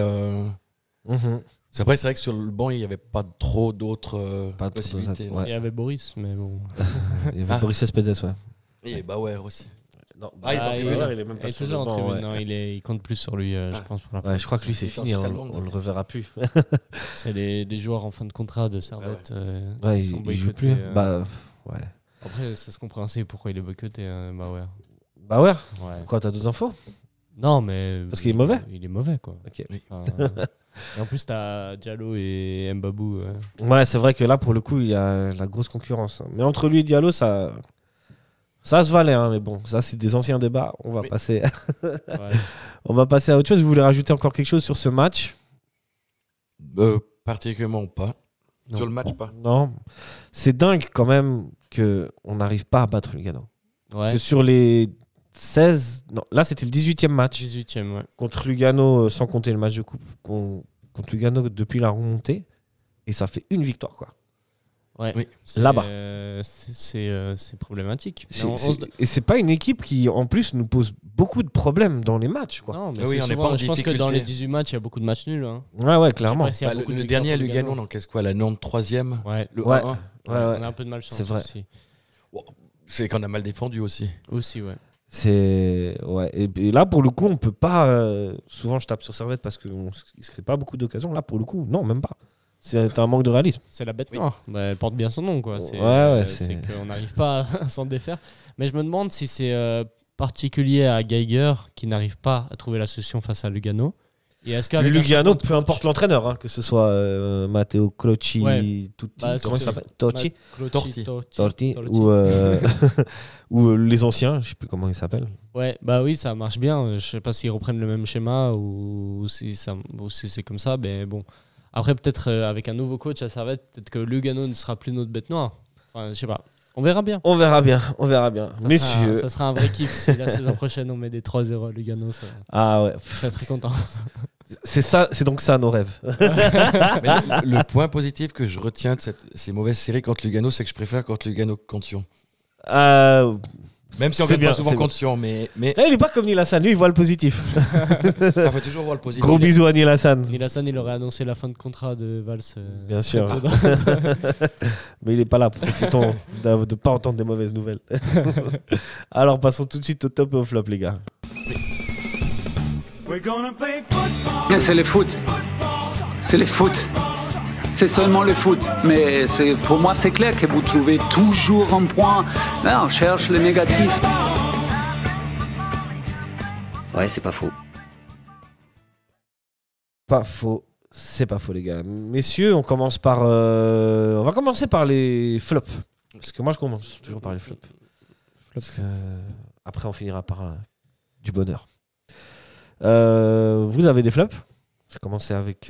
Après, c'est vrai que sur le banc, il n'y avait pas trop d'autres Pas possibilités. trop, ouais. Il y avait Boris, mais bon. Il y avait Boris Cespedes, ouais. Et Bauer aussi. Non, Ah, il est en tribune. il est même pas Il est sur toujours le en banc, tribune. ouais. Non, il compte plus sur lui, je pense. Pour la Ouais, je crois que lui, c'est Il est en fini. Suisse On allemande, le reverra plus. C'est les joueurs en fin de contrat de Servette. Ouais, qui sont il joue boycottés, plus. Bah, ouais. Après, c'est compréhensible pourquoi il est boycotté, Bauer. Bah ouais. Ouais. Pourquoi t'as 2 infos? Non, mais. Parce qu'il est mauvais. Il est mauvais, quoi. Ok. Enfin, et en plus, t'as Diallo et Mbabou. Ouais, c'est vrai que là, pour le coup, il y a la grosse concurrence. Mais entre lui et Diallo, ça se valait. Hein, mais bon, ça, c'est des anciens débats. On va passer. Ouais. On va passer à autre chose. Vous voulez rajouter encore quelque chose sur ce match? Particulièrement pas. Non. Sur le match, pas. Non. C'est dingue quand même qu'on n'arrive pas à battre Lugano. Ouais. Que sur les 16... Non, là, c'était le 18e match 18e, ouais. contre Lugano, sans compter le match de coupe contre Lugano depuis la remontée. Et ça fait une victoire, quoi. Ouais. Oui. Là-bas. C'est problématique. Mais Et c'est pas une équipe qui, en plus, nous pose beaucoup de problèmes dans les matchs, quoi. Non, mais Oui, on n'est souvent, pas en je pense que dans difficulté. les 18 matchs, il y a beaucoup de matchs nuls. Hein. Ouais, clairement. Je sais pas s'il y a Bah, beaucoup de le victoires dernier à pour Lugano, on encaisse quoi? La 93e? Ouais. Le Ouais. 1-1? On a un peu de malchance C'est vrai. aussi. C'est qu'on a mal défendu aussi. Aussi, ouais. Ouais. Et là, pour le coup, on peut pas. Souvent, je tape sur Servette parce qu'il ne se crée pas beaucoup d'occasions. Là, pour le coup, non, même pas. C'est un manque de réalisme. C'est la bête noire. Bah, elle porte bien son nom, quoi. C'est c'est- qu'on n'arrive pas à s'en défaire. Mais je me demande si c'est particulier à Geiger qui n'arrive pas à trouver la solution face à Lugano. Et est-ce qu'avec un Lugano, changement de peu coach- importe l'entraîneur, hein, que ce soit Matteo Clocci, Ouais. Tutti, Bah, comment il c'est- s'appelle Torti, Torti. ou les anciens, je sais plus comment ils s'appellent. Ouais, bah oui, ça marche bien. Je sais pas s'ils reprennent le même schéma ou si c'est comme ça. Mais bon. Après, peut-être avec un nouveau coach à Servette, peut-être que Lugano ne sera plus notre bête noire. Enfin, je sais pas. On verra bien. On verra bien. Messieurs. Ça sera un vrai kiff si la saison prochaine on met des 3-0 à Lugano. Ah ouais. Je serais très content. C'est donc ça nos rêves. Mais le point positif que je retiens de ces mauvaises séries contre Lugano, c'est que je préfère contre Lugano que contre Sion. Même si on C'est gagne bien, pas souvent c'est contre Sion, mais Il est pas comme Neil Hassan, lui il voit le positif. il faut toujours voir le positif. Gros bisous à Neil Hassan. Nilassan, il aurait annoncé la fin de contrat de Valls. Bien sûr. très tôt. Mais il est pas là. Profitons de ne pas entendre des mauvaises nouvelles. Alors passons tout de suite au top et au flop, les gars. C'est le foot. C'est le foot. C'est seulement le foot. Mais pour moi, c'est clair que vous trouvez toujours un point. Là, on cherche le négatif. Ouais, c'est pas faux. Pas faux. C'est pas faux, les gars. Messieurs, on va commencer par les flops. Parce que moi, je commence toujours par les flops. Parce que, après, on finira par du bonheur. Vous avez des flops? Je vais commencer avec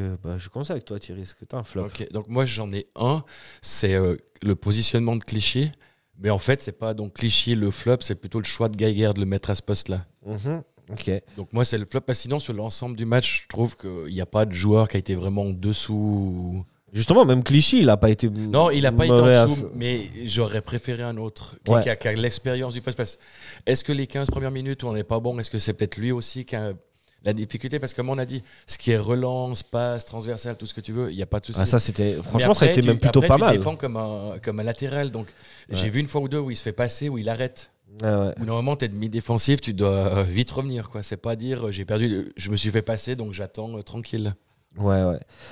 toi, Thierry. Est-ce que tu as un flop? Ok, donc moi j'en ai un, c'est le positionnement de Clichy. Mais en fait, c'est pas donc Clichy le flop, c'est plutôt le choix de Geiger de le mettre à ce poste-là. Ok. Donc moi, c'est le flop. Sinon, sur l'ensemble du match, je trouve qu'il n'y a pas de joueur qui a été vraiment en dessous. Justement, même Clichy, il n'a pas été. Non, il n'a pas été mauvais en dessous, mais j'aurais préféré un autre Ouais. qui a l'expérience du poste. Parce- Est-ce que les 15 premières minutes où on n'est pas bon, est-ce que c'est peut-être lui aussi qui a la difficulté? Parce que comme on a dit, ce qui est relance, passe, transversale, tout ce que tu veux, il n'y a pas de souci. Ah, ça, c'était. Mais Franchement, ça a après, été même plutôt après, pas tu mal. défends comme un latéral. Donc, j'ai vu une fois ou deux où il se fait passer, où il arrête. Ouais. Où normalement, tu es demi-défensif, tu dois vite revenir. Quoi. C'est pas dire j'ai perdu, je me suis fait passer, donc j'attends tranquille. Ouais.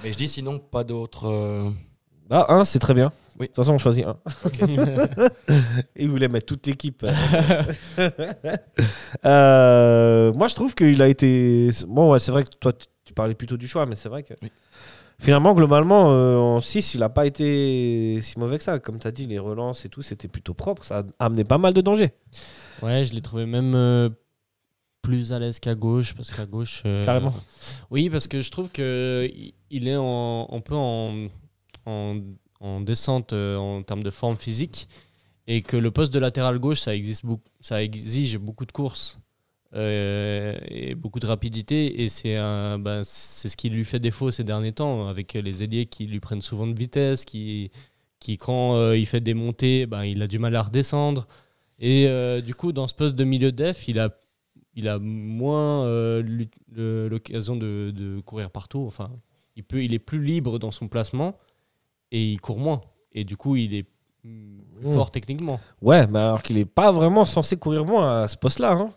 Mais je dis sinon, pas d'autres. Ah, un, c'est très bien. Oui. De toute façon, on choisit un. Il voulait mettre toute l'équipe. Moi, je trouve qu'il a été. Bon, ouais, c'est vrai que toi, tu parlais plutôt du choix, mais c'est vrai que. Oui. Finalement, globalement, en 6, il n'a pas été si mauvais que ça. Comme tu as dit, les relances et tout, c'était plutôt propre. Ça a amené pas mal de dangers. Ouais, je l'ai trouvé même plus à l'aise qu'à gauche. Parce qu'à gauche. Carrément. Oui, parce que je trouve qu'il est un peu en descente en termes de forme physique. Et que le poste de latéral gauche, ça exige beaucoup de courses. Et beaucoup de rapidité, et c'est ce qui lui fait défaut ces derniers temps, avec les ailiers qui lui prennent souvent de vitesse, qui quand il fait des montées, il a du mal à redescendre, et du coup dans ce poste de milieu def, il a moins l'occasion de courir partout. Enfin, il est plus libre dans son placement et il court moins, et du coup il est fort techniquement. Ouais, mais alors qu'il n'est pas vraiment censé courir moins à ce poste-là. Hein.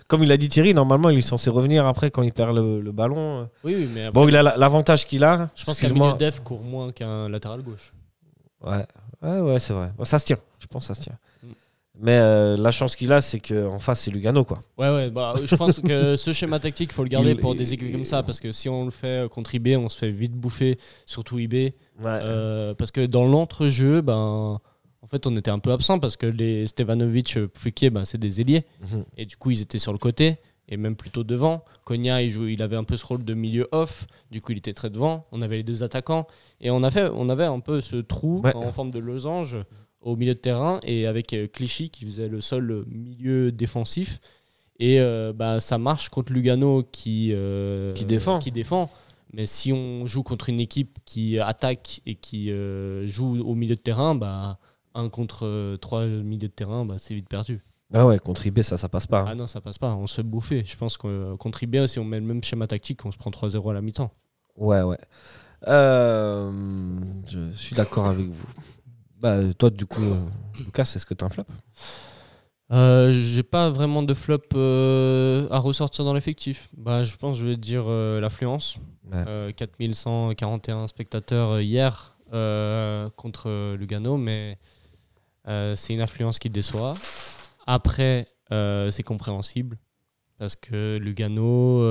Comme il a dit Thierry, normalement, il est censé revenir après quand il perd le ballon. Oui, mais après, Bon, il a l'avantage qu'il a. je pense qu'un milieu def court moins qu'un latéral gauche. Ouais, c'est vrai. Bon, ça se tient. Je pense que ça se tient. Mais la chance qu'il a, c'est qu'en face, c'est Lugano, quoi. Ouais, je pense que ce schéma tactique, il faut le garder pour des équipes comme ça, parce que si on le fait contre IB, on se fait vite bouffer, surtout IB. Ouais. Parce que dans l'entrejeu, en fait, on était un peu absent parce que les Stevanovic, Fouquier, c'est des ailiers. Et du coup, ils étaient sur le côté et même plutôt devant. Konya, il avait un peu ce rôle de milieu off. Du coup, il était très devant. On avait les deux attaquants. Et on avait un peu ce trou en forme de losange au milieu de terrain, et avec Clichy qui faisait le seul milieu défensif. Et ça marche contre Lugano qui défend. Mais si on joue contre une équipe qui attaque et qui joue au milieu de terrain, bah, 1 contre 3 milieux de terrain, bah, c'est vite perdu. Ah ouais, contre IB, ça passe pas. Ah non, ça passe pas. On se fait bouffer. Je pense que contre IB, si on met le même schéma tactique, on se prend 3-0 à la mi-temps. Ouais. Je suis d'accord avec vous. Bah, toi, du coup, Lucas, est-ce que t'as un flop ? J'ai pas vraiment de flop à ressortir dans l'effectif. Bah, je pense que je vais dire l'affluence. Ouais. 4141 spectateurs hier contre Lugano, mais c'est une affluence qui déçoit. Après, c'est compréhensible parce que Lugano,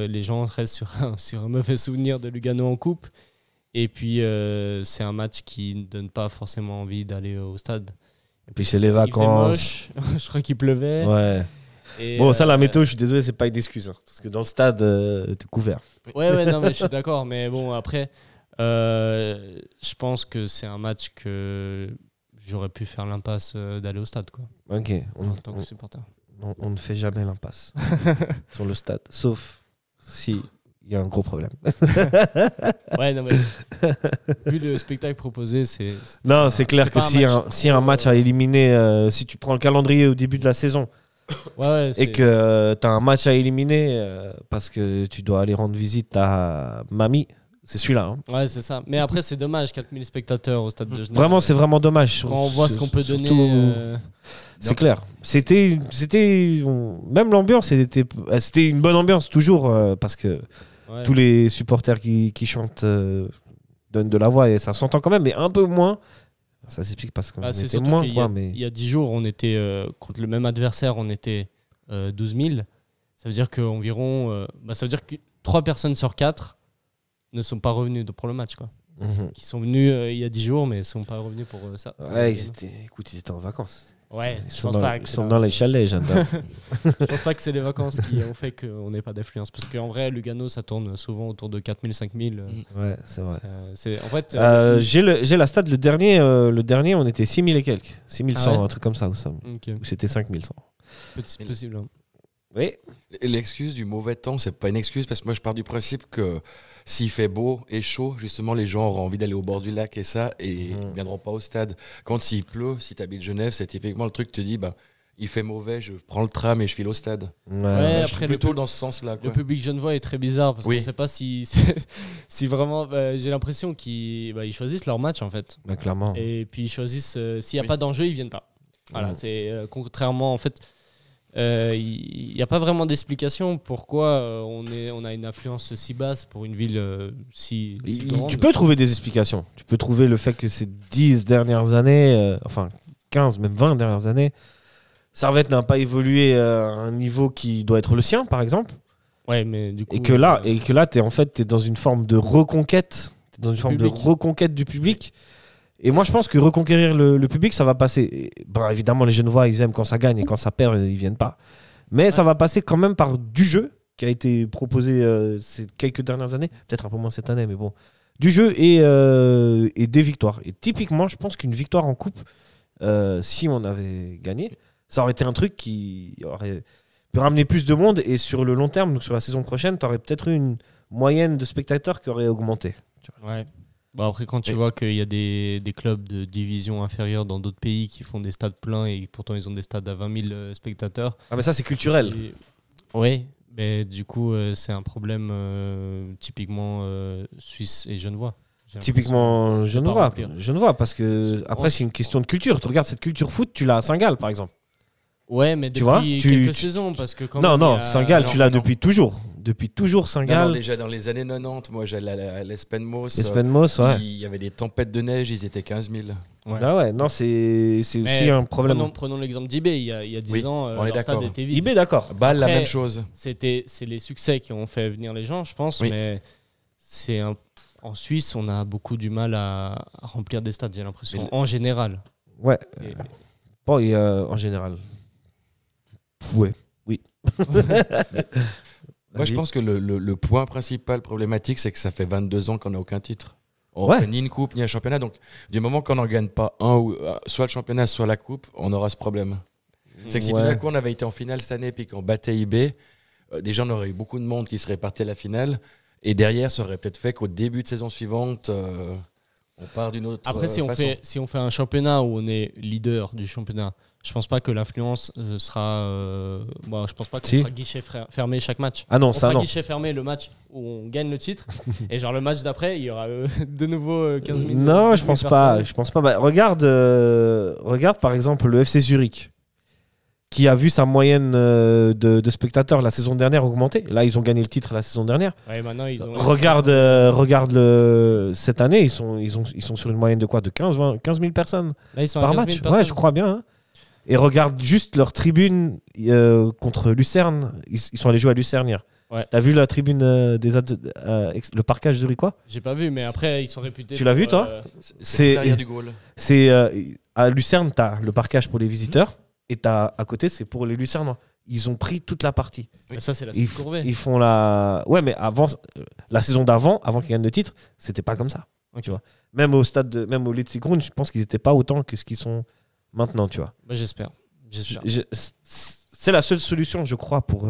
les gens restent sur un mauvais souvenir de Lugano en coupe. Et puis, c'est un match qui ne donne pas forcément envie d'aller au stade. Et puis c'est les vacances. Il faisait moche. Je crois qu'il pleuvait. Ouais. Et bon, ça, la météo, je suis désolé, c'est pas une excuse. Hein, parce que dans le stade, t'es couvert. Ouais, non, mais je suis d'accord. Mais bon, après, je pense que c'est un match que j'aurais pu faire l'impasse d'aller au stade, quoi. Ok. En tant que supporter. On ne fait jamais l'impasse sur le stade, sauf si il y a un gros problème. Ouais, non, mais vu le spectacle proposé, c'est clair que si un match à éliminer, si tu prends le calendrier au début de la saison et que tu as un match à éliminer parce que tu dois aller rendre visite à mamie, c'est celui-là. Hein. Ouais, c'est ça. Mais après, c'est dommage, 4000 spectateurs au stade de Genève. Vraiment, c'est vraiment dommage. Quand on voit ce qu'on peut donner. C'est clair. C'était même l'ambiance, c'était une bonne ambiance toujours parce que tous les supporters qui chantent donnent de la voix et ça s'entend quand même, mais un peu moins. Ça s'explique parce qu'on était moins. Il y a 10 jours, on était contre le même adversaire, on était 12 000. Ça veut dire qu'environ, ça veut dire que 3 personnes sur 4 ne sont pas revenus pour le match, quoi. Qui sont venus il y a 10 jours, mais ne sont pas revenus pour ça. Ouais, ils étaient en vacances. Ouais, ils sont dans les chalets, j'adore. Je pense pas que c'est les vacances qui ont fait qu'on n'ait pas d'influence. Parce qu'en vrai, Lugano, ça tourne souvent autour de 4000, 5000. Ouais, c'est vrai. En fait, j'ai la stat, le dernier, on était 6000 et quelques. 6100, un truc comme ça. Ou c'était 5100. C'est possible. Hein. Oui. L'excuse du mauvais temps, c'est pas une excuse parce que moi je pars du principe que s'il fait beau et chaud, justement les gens auront envie d'aller au bord du lac et viendront pas au stade. Quand s'il pleut, si tu habites Genève, c'est typiquement le truc, tu te dis il fait mauvais, je prends le tram et je file au stade. Ouais, après plutôt dans ce sens-là. Le public genevois est très bizarre parce qu'on ne sait pas si vraiment. J'ai l'impression qu'ils choisissent leur match en fait. Bah, clairement. Et puis ils choisissent s'il n'y a pas d'enjeu, ils viennent pas. Voilà, c'est contrairement en fait. Il n'y a pas vraiment d'explication pourquoi on a une influence si basse pour une ville si grande. Tu peux trouver des explications. Tu peux trouver le fait que ces 10 dernières années, 15, même 20 dernières années, Servette n'a pas évolué à un niveau qui doit être le sien, par exemple. Ouais, mais du coup, et que là, t'es dans une forme de reconquête. T'es dans une forme de reconquête du public. Et moi, je pense que reconquérir le public, ça va passer. Bon, évidemment, les Genevois, ils aiment quand ça gagne et quand ça perd, ils viennent pas. Mais ça va passer quand même par du jeu qui a été proposé ces quelques dernières années, peut-être un peu moins cette année, mais bon. Du jeu et des victoires. Et typiquement, je pense qu'une victoire en coupe, si on avait gagné, ça aurait été un truc qui aurait pu ramener plus de monde. Et sur le long terme, donc sur la saison prochaine, tu aurais peut-être eu une moyenne de spectateurs qui aurait augmenté. Ouais. Bon, après, quand tu vois qu'il y a des clubs de division inférieure dans d'autres pays qui font des stades pleins et pourtant ils ont des stades à 20 000 spectateurs. Ah, mais ça, c'est culturel. Oui, mais du coup, c'est un problème typiquement suisse et genevois. Typiquement genevois, parce que après, c'est une question de culture. Tu regardes cette culture foot, tu l'as à Saint-Gall, par exemple. Ouais, mais depuis quelques saisons. Parce que quand non, Saint-Gall, tu l'as depuis toujours. Depuis toujours, Saint-Gall. Déjà dans les années 90, moi j'allais à l'Espenmos. Ouais. Il y avait des tempêtes de neige, ils étaient 15 000. Ouais. Ah ouais, non, c'est aussi un problème. Prenons l'exemple d'IB, il y a 10 ans, on est d'accord. stade était vide. IB, d'accord. Bâle, la même chose. C'est les succès qui ont fait venir les gens, je pense, mais en Suisse, on a beaucoup du mal à remplir des stades, j'ai l'impression, en général. Ouais. Bon, et en général. Oui. Moi, je pense que le point principal problématique, c'est que ça fait 22 ans qu'on n'a aucun titre. On fait ni une coupe, ni un championnat. Donc, du moment qu'on n'en gagne pas soit le championnat, soit la coupe, on aura ce problème. C'est que si tout d'un coup, on avait été en finale cette année et qu'on battait IB, déjà, on aurait eu beaucoup de monde qui serait parti à la finale. Et derrière, ça aurait peut-être fait qu'au début de saison suivante, on part d'une autre Après, si on fait un championnat où on est leader du championnat, je pense pas que l'influence sera. Je pense pas qu'on fera guichet fermé chaque match. Ah non, on ça fera non. Guichet fermé le match où on gagne le titre. Et genre le match d'après, il y aura de nouveau 15 000. Non, je pense pas. Je pense pas. Bah, regarde par exemple le FC Zurich, qui a vu sa moyenne de spectateurs la saison dernière augmenter. Là, ils ont gagné le titre la saison dernière. Ouais, maintenant, Regarde cette année, ils sont sur une moyenne de quoi? De 15 000 personnes là, ils sont par à 15 000 match. personnes. Ouais, je crois bien. Hein. Et regarde juste leur tribune contre Lucerne. Ils sont allés jouer à Lucerne hier. Ouais. T'as vu la tribune le parquage zurichois? J'ai pas vu, mais après, ils sont réputés. Tu l'as vu, toi? C'est l'arrière du goal. C'est à Lucerne, t'as le parquage pour les visiteurs. Et à côté, c'est pour les Lucernois. Ils ont pris toute la partie. Mais ça, c'est la suite courbée. Ils font la. Ouais, mais avant, la saison d'avant, avant qu'ils gagnent le titre, c'était pas comme ça. Okay. Tu vois. Même au stade, même au Letzigrund, je pense qu'ils étaient pas autant que ce qu'ils sont maintenant, tu vois. Bah, j'espère. C'est la seule solution, je crois, pour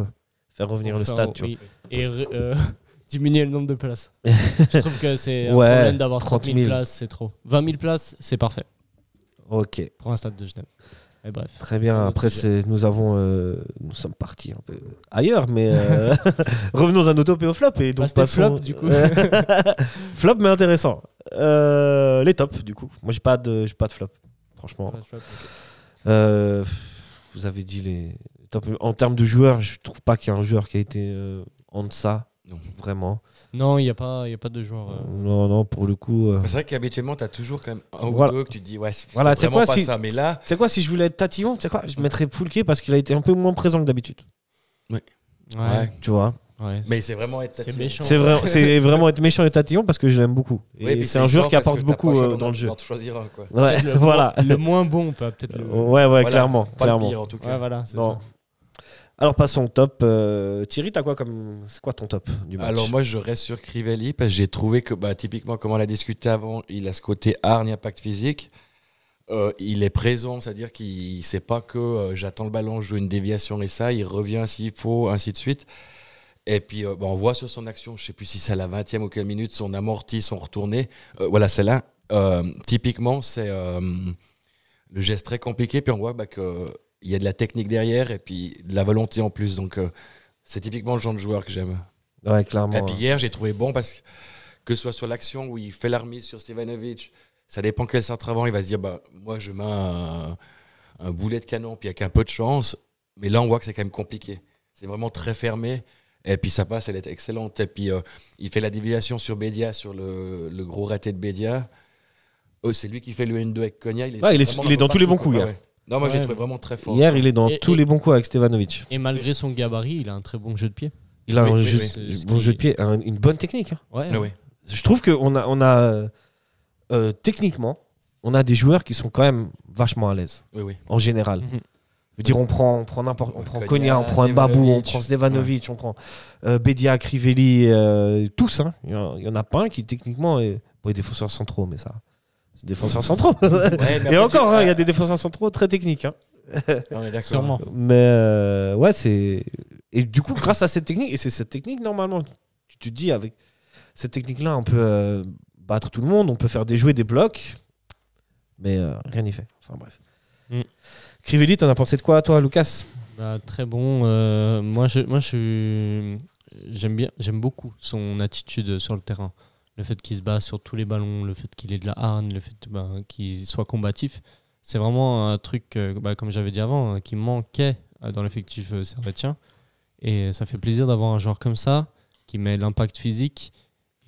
faire revenir le stade, tu vois. Et diminuer le nombre de places. Je trouve que c'est un problème d'avoir 30 000 places, c'est trop. 20 000 places, c'est parfait. Ok. Pour un stade de Genève. Et bref. Très bien. Après, nous sommes partis un peu ailleurs, mais revenons à nos top et aux flops. Et donc, flop, du coup. Flop, mais intéressant. Les tops, du coup. Moi, j'ai pas de flop, franchement. Vous avez dit les tops. En termes de joueurs, je trouve pas qu'il y a un joueur qui a été en deçà. Non. Vraiment. Non, il n'y a pas de joueur. Non, pour le coup. C'est vrai qu'habituellement, tu as toujours quand même un ou deux que tu te dis, ouais, c'est voilà, vraiment pas ça. Mais là. Tu sais quoi, si je voulais être tatillon, tu sais quoi, je mettrais Foulquier parce qu'il a été un peu moins présent que d'habitude. Oui. Ouais. Tu vois. Ouais, mais c'est vraiment être tatillon. C'est méchant. C'est vraiment être méchant et tatillon parce que je l'aime beaucoup. Et c'est un joueur qui apporte beaucoup dans le jeu. Choisir un, quoi. Ouais, voilà. Le moins bon, peut-être. Ouais, voilà, clairement. Pas le pire, en tout cas. Ouais, voilà, c'est ça. Alors passons au top. Thierry, c'est quoi ton top du match? Alors moi je reste sur Crivelli parce que j'ai trouvé que typiquement comme on l'a discuté avant, il a ce côté hargne, impact physique. Il est présent, c'est-à-dire qu'il ne sait pas que j'attends le ballon, je joue une déviation et ça, il revient s'il faut, ainsi de suite. Et puis on voit sur son action, je ne sais plus si c'est à la 20e ou quelle minute, son amorti, son retourné. Voilà, c'est là. Typiquement, c'est le geste très compliqué, puis on voit que... Il y a de la technique derrière et puis de la volonté en plus. Donc, c'est typiquement le genre de joueur que j'aime. Ouais, clairement. Et puis hier, j'ai trouvé bon parce que ce soit sur l'action où il fait la remise sur Stevanovic, ça dépend quel centre avant. Il va se dire, moi, je mets un boulet de canon, puis avec un peu de chance. Mais là, on voit que c'est quand même compliqué. C'est vraiment très fermé. Et puis, ça passe, elle est excellente. Et puis, il fait la déviation sur Bédia, sur le gros raté de Bédia. C'est lui qui fait le 1-2 avec Konya. Il est dans tous les bons coups, hier. Non, moi j'ai trouvé vraiment très fort. Hier, il est dans tous les bons coups avec Stevanovic. Et malgré son gabarit, il a un très bon jeu de pied. Il a un bon jeu de pied, une bonne technique. Hein. Ouais. Je trouve qu'on a techniquement, on a des joueurs qui sont quand même vachement à l'aise. Oui. En général. Mm-hmm. Je veux dire, on prend Konya, on prend Mbabou, on prend Stevanovic, on prend Bédia, Crivelli, tous. Hein. Il y en a pas un qui techniquement est défenseurs centraux, mais ça. C'est défenseurs centraux. Et encore, il y a des défenseurs centraux très techniques. Hein. On est d'accord. Sûrement. Mais ouais, c'est. Et du coup, grâce à cette technique, et c'est cette technique, normalement, tu te dis, avec cette technique-là, on peut battre tout le monde, on peut faire jouer des blocs, mais rien n'y fait. Enfin bref. Crivelli, t'en as pensé de quoi, toi, Lucas? Très bon. Moi, j'aime beaucoup son attitude sur le terrain. Le fait qu'il se bat sur tous les ballons, le fait qu'il ait de la hargne, le fait qu'il soit combatif, c'est vraiment un truc, comme j'avais dit avant, qui manquait dans l'effectif servétien. Et ça fait plaisir d'avoir un joueur comme ça, qui met l'impact physique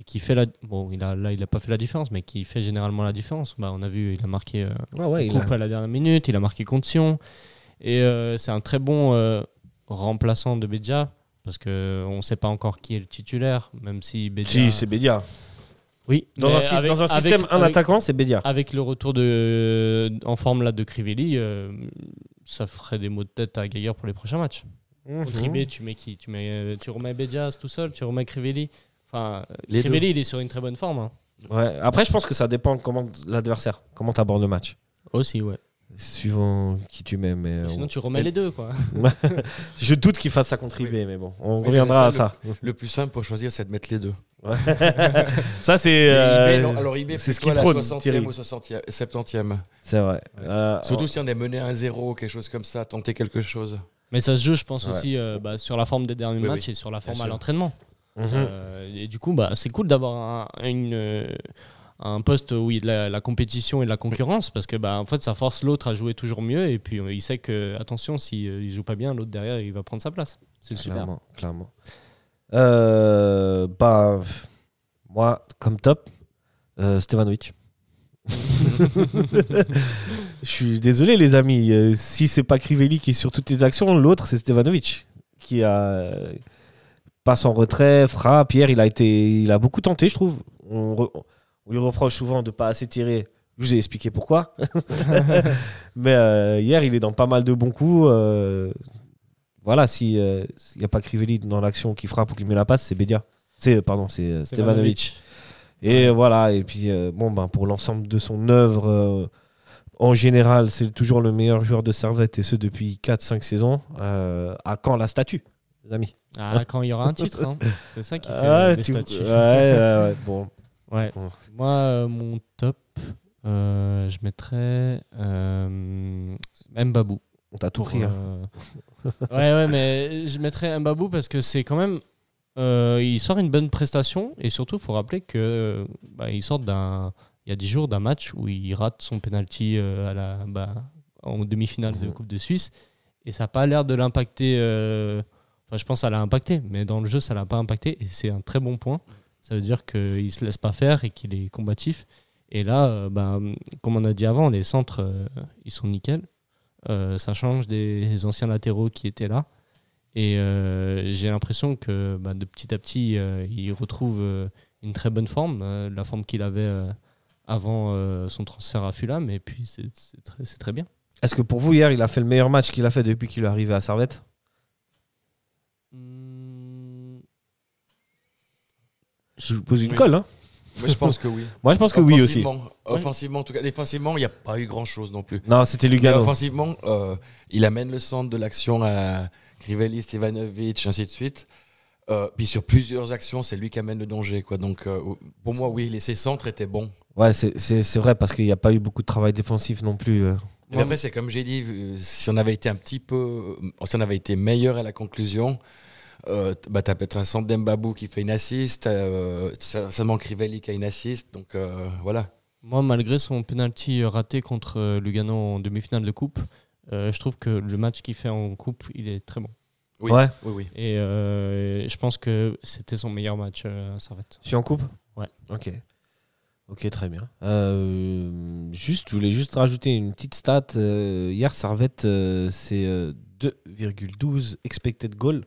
et qui fait il n'a pas fait la différence, mais qui fait généralement la différence. On a vu, il a marqué à la dernière minute, il a marqué contre Sion. Et c'est un très bon remplaçant de Bédia, parce qu'on ne sait pas encore qui est le titulaire, même si Bédia... Si, c'est Bédia. Oui, dans un système, un attaquant, c'est Bédia. Avec le retour en forme là de Crivelli, ça ferait des maux de tête à Geiger pour les prochains matchs. Au tribé, tu mets qui? Tu remets Bédia tout seul, tu remets Crivelli. Enfin, Crivelli, il est sur une très bonne forme. Hein. Ouais. Après, je pense que ça dépend comment l'adversaire, comment tu abordes le match. Aussi, ouais. Suivant qui tu mets. Mais sinon, tu remets les deux, quoi. Je doute qu'il fasse ça contribuer, mais bon, on reviendra à ça. Le plus simple pour choisir, c'est de mettre les deux. Ouais. Ça, c'est. Alors, eBay, c'est c'est ce quoi qu'il la prône, 60e Thierry. ou 70e. C'est vrai. Surtout si on est mené 1-0, quelque chose comme ça, tenter quelque chose. Mais ça se joue, je pense, Ouais. aussi sur la forme des derniers Oui, matchs oui. et sur la forme Bien à sûr. l'entraînement. Mhm. Et du coup, c'est cool d'avoir un poste où il y a de la compétition et de la concurrence parce que en fait, ça force l'autre à jouer toujours mieux et puis il sait que, attention, s'il ne joue pas bien, l'autre derrière, il va prendre sa place. C'est super. Clairement. Moi, comme top, Stevanovic. Je suis désolé, les amis. Si c'est pas Crivelli qui est sur toutes les actions, l'autre, c'est Stevanovic qui passe en retrait, frappe. Hier, il a beaucoup tenté, je trouve. On lui reproche souvent de pas assez tirer. Je vous ai expliqué pourquoi. Mais hier, il est dans pas mal de bons coups. Voilà, s'il n'y a pas Crivelli dans l'action qui frappe ou qui met la passe, c'est Bédia. C'est Stevanovic. Et voilà, et puis pour l'ensemble de son œuvre, en général, c'est toujours le meilleur joueur de Servette, et ce depuis 4-5 saisons. À quand la statue, les amis? Quand il y aura un titre, hein. C'est ça qui fait les statuts. Ouais, bon. Ouais. Moi, mon top, je mettrais Mbabou. On t'a tout pris. Ouais, mais je mettrais Mbabou parce que c'est quand même. Il sort une bonne prestation et surtout, il faut rappeler que il sort il y a 10 jours d'un match où il rate son penalty en demi-finale de Coupe de Suisse et ça n'a pas l'air de l'impacter. Enfin, je pense que ça l'a impacté, mais dans le jeu, ça l'a pas impacté et c'est un très bon point. Ça veut dire qu'il ne se laisse pas faire et qu'il est combatif. Et là, comme on a dit avant, les centres, ils sont nickel. Ça change des anciens latéraux qui étaient là. Et j'ai l'impression que de petit à petit, il retrouve une très bonne forme, la forme qu'il avait avant son transfert à Fulham. Et puis, c'est très bien. Est-ce que pour vous, hier, il a fait le meilleur match qu'il a fait depuis qu'il est arrivé à Servette? Je vous pose une colle, hein. Moi, je pense que oui. Moi, je pense que oui aussi. Offensivement, en tout cas. Défensivement, il n'y a pas eu grand-chose non plus. Non, c'était Mais Lugano. offensivement, il amène le centre de l'action à Crivelli, Stevanovic, ainsi de suite. Puis sur plusieurs actions, c'est lui qui amène le danger, quoi. Donc, pour moi, oui, ses centres étaient bons. Ouais, c'est vrai, parce qu'il n'y a pas eu beaucoup de travail défensif non plus. Mais après, c'est comme j'ai dit, si on avait été meilleur à la conclusion, t'as peut-être un centre d'Mbabou qui fait une assist, ça manque Crivelli qui a une assist, donc voilà. Moi, malgré son penalty raté contre Lugano en demi-finale de coupe, je trouve que le match qu'il fait en coupe, il est très bon. Oui, ouais. Oui. Et je pense que c'était son meilleur match à Servette. Tu es en coupe? Ouais. Ok, très bien. Je voulais juste rajouter une petite stat. Hier, Servette, c'est 2,12 expected goal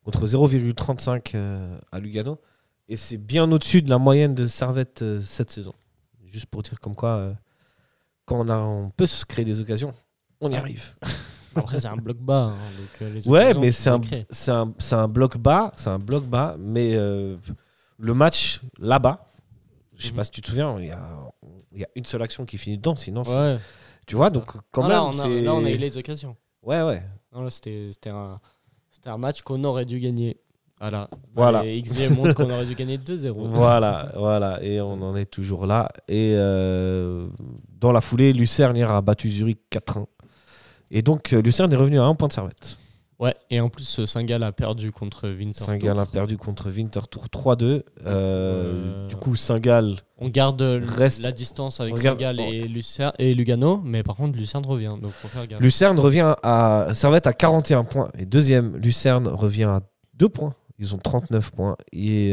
contre 0,35 à Lugano. Et c'est bien au-dessus de la moyenne de Servette cette saison. Juste pour dire comme quoi, quand on peut se créer des occasions, on y arrive. Après, c'est un bloc bas. Donc, les ouais, occasions, mais c'est un bloc bas. C'est un bloc bas. Mais le match là-bas, je sais pas si tu te souviens, il y a une seule action qui finit dedans. Sinon, ouais. Tu vois, donc quand même. Là, on a eu les occasions. Ouais. Non, là, c'était un match qu'on aurait dû gagner. Voilà. Et XG montre qu'on aurait dû gagner 2-0. Voilà. Et on en est toujours là. Et dans la foulée, Lucerne hier a battu Zurich 4-1. Et donc, Lucerne est revenu à 1 point de Servette. Ouais, et en plus, Saint-Gall a perdu contre Winterthur. Saint-Gall a perdu contre Winterthur 3-2. Du coup, Saint-Gall. On garde la distance avec Saint-Gall et Lugano, mais par contre, Lucerne revient. Donc, faut faire gaffe. Lucerne revient à Servette à 41 points. Et deuxième, Lucerne revient à 2 points. Ils ont 39 points. Et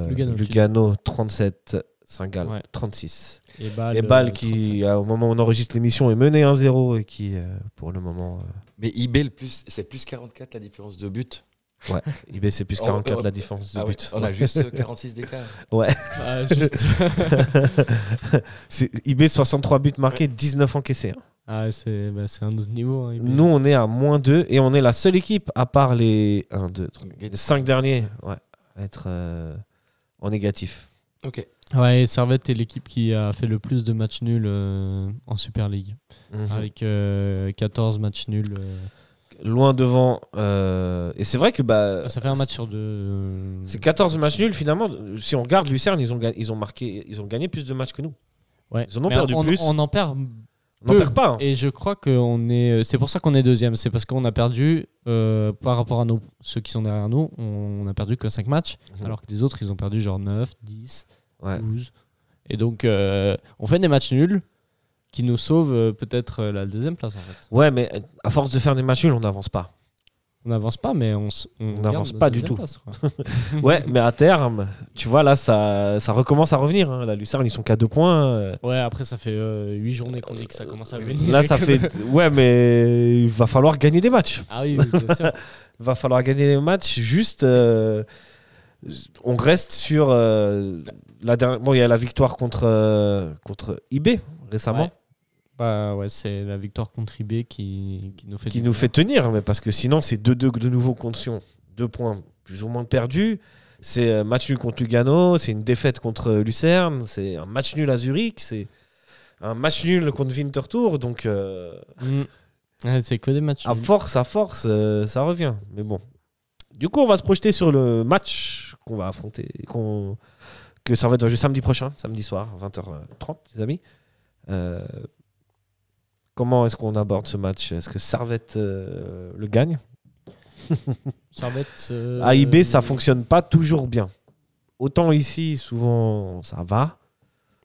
Lugano 37. Saint-Gall 36. Et Bâle qui, au moment où on enregistre l'émission, est mené 1-0 et qui, pour le moment... Mais IB, c'est plus 44 la différence de but. Ouais, IB c'est plus 44 la différence de but. On a juste 46 d'écart. Ouais. Juste. IB 63 buts marqués, 19 encaissés. C'est un autre niveau. Hein, nous, on est à -2 et on est la seule équipe, à part les 5 derniers, à être en négatif. Ok. Ouais, Servette est l'équipe qui a fait le plus de matchs nuls en Super League. Avec 14 matchs nuls. loin devant. Et c'est vrai que Ça fait un match sur deux. C'est 14 matchs nuls finalement. Si on regarde Lucerne, ils ont gagné plus de matchs que nous. Ouais. Ils en ont Mais perdu plus. On en perd. On n'en perd pas. Hein. Et je crois qu'on est. C'est pour ça qu'on est deuxième. C'est parce qu'on a perdu par rapport à ceux qui sont derrière nous. On a perdu que 5 matchs, alors que les autres ils ont perdu genre 9, 10, 12. Et donc on fait des matchs nuls qui nous sauvent peut-être la deuxième place en fait. Ouais, mais à force de faire des matchs nuls, on n'avance pas. On n'avance pas, mais on n'avance garde pas notre du tout. place, Ouais, mais à terme, tu vois, là, ça recommence à revenir. Hein. La Lucerne, ils sont qu'à 2 points. Ouais, après, ça fait 8 journées qu'on dit que ça commence à venir. Là, ça fait. Ouais, mais il va falloir gagner des matchs. Ah oui, bien sûr. Il va falloir gagner des matchs. Juste, on reste sur la dernière. Bon, il y a la victoire contre IB récemment. Ouais. C'est la victoire contre IB qui nous fait tenir, mais parce que sinon c'est 2-2 de nouveau contre Sion, 2 points plus ou moins perdus. C'est un match nul contre Lugano, c'est une défaite contre Lucerne, c'est un match nul à Zurich, c'est un match nul contre Winterthur, donc c'est que des matchs à nuls. force, ça revient. Mais bon, du coup on va se projeter sur le match qu'on va affronter, que Servette va jouer samedi prochain, samedi soir, 20h30 les amis. Comment est-ce qu'on aborde ce match ? Est-ce que Servette le gagne ? Servette. À IB, ça fonctionne pas toujours bien. Autant ici, souvent, ça va.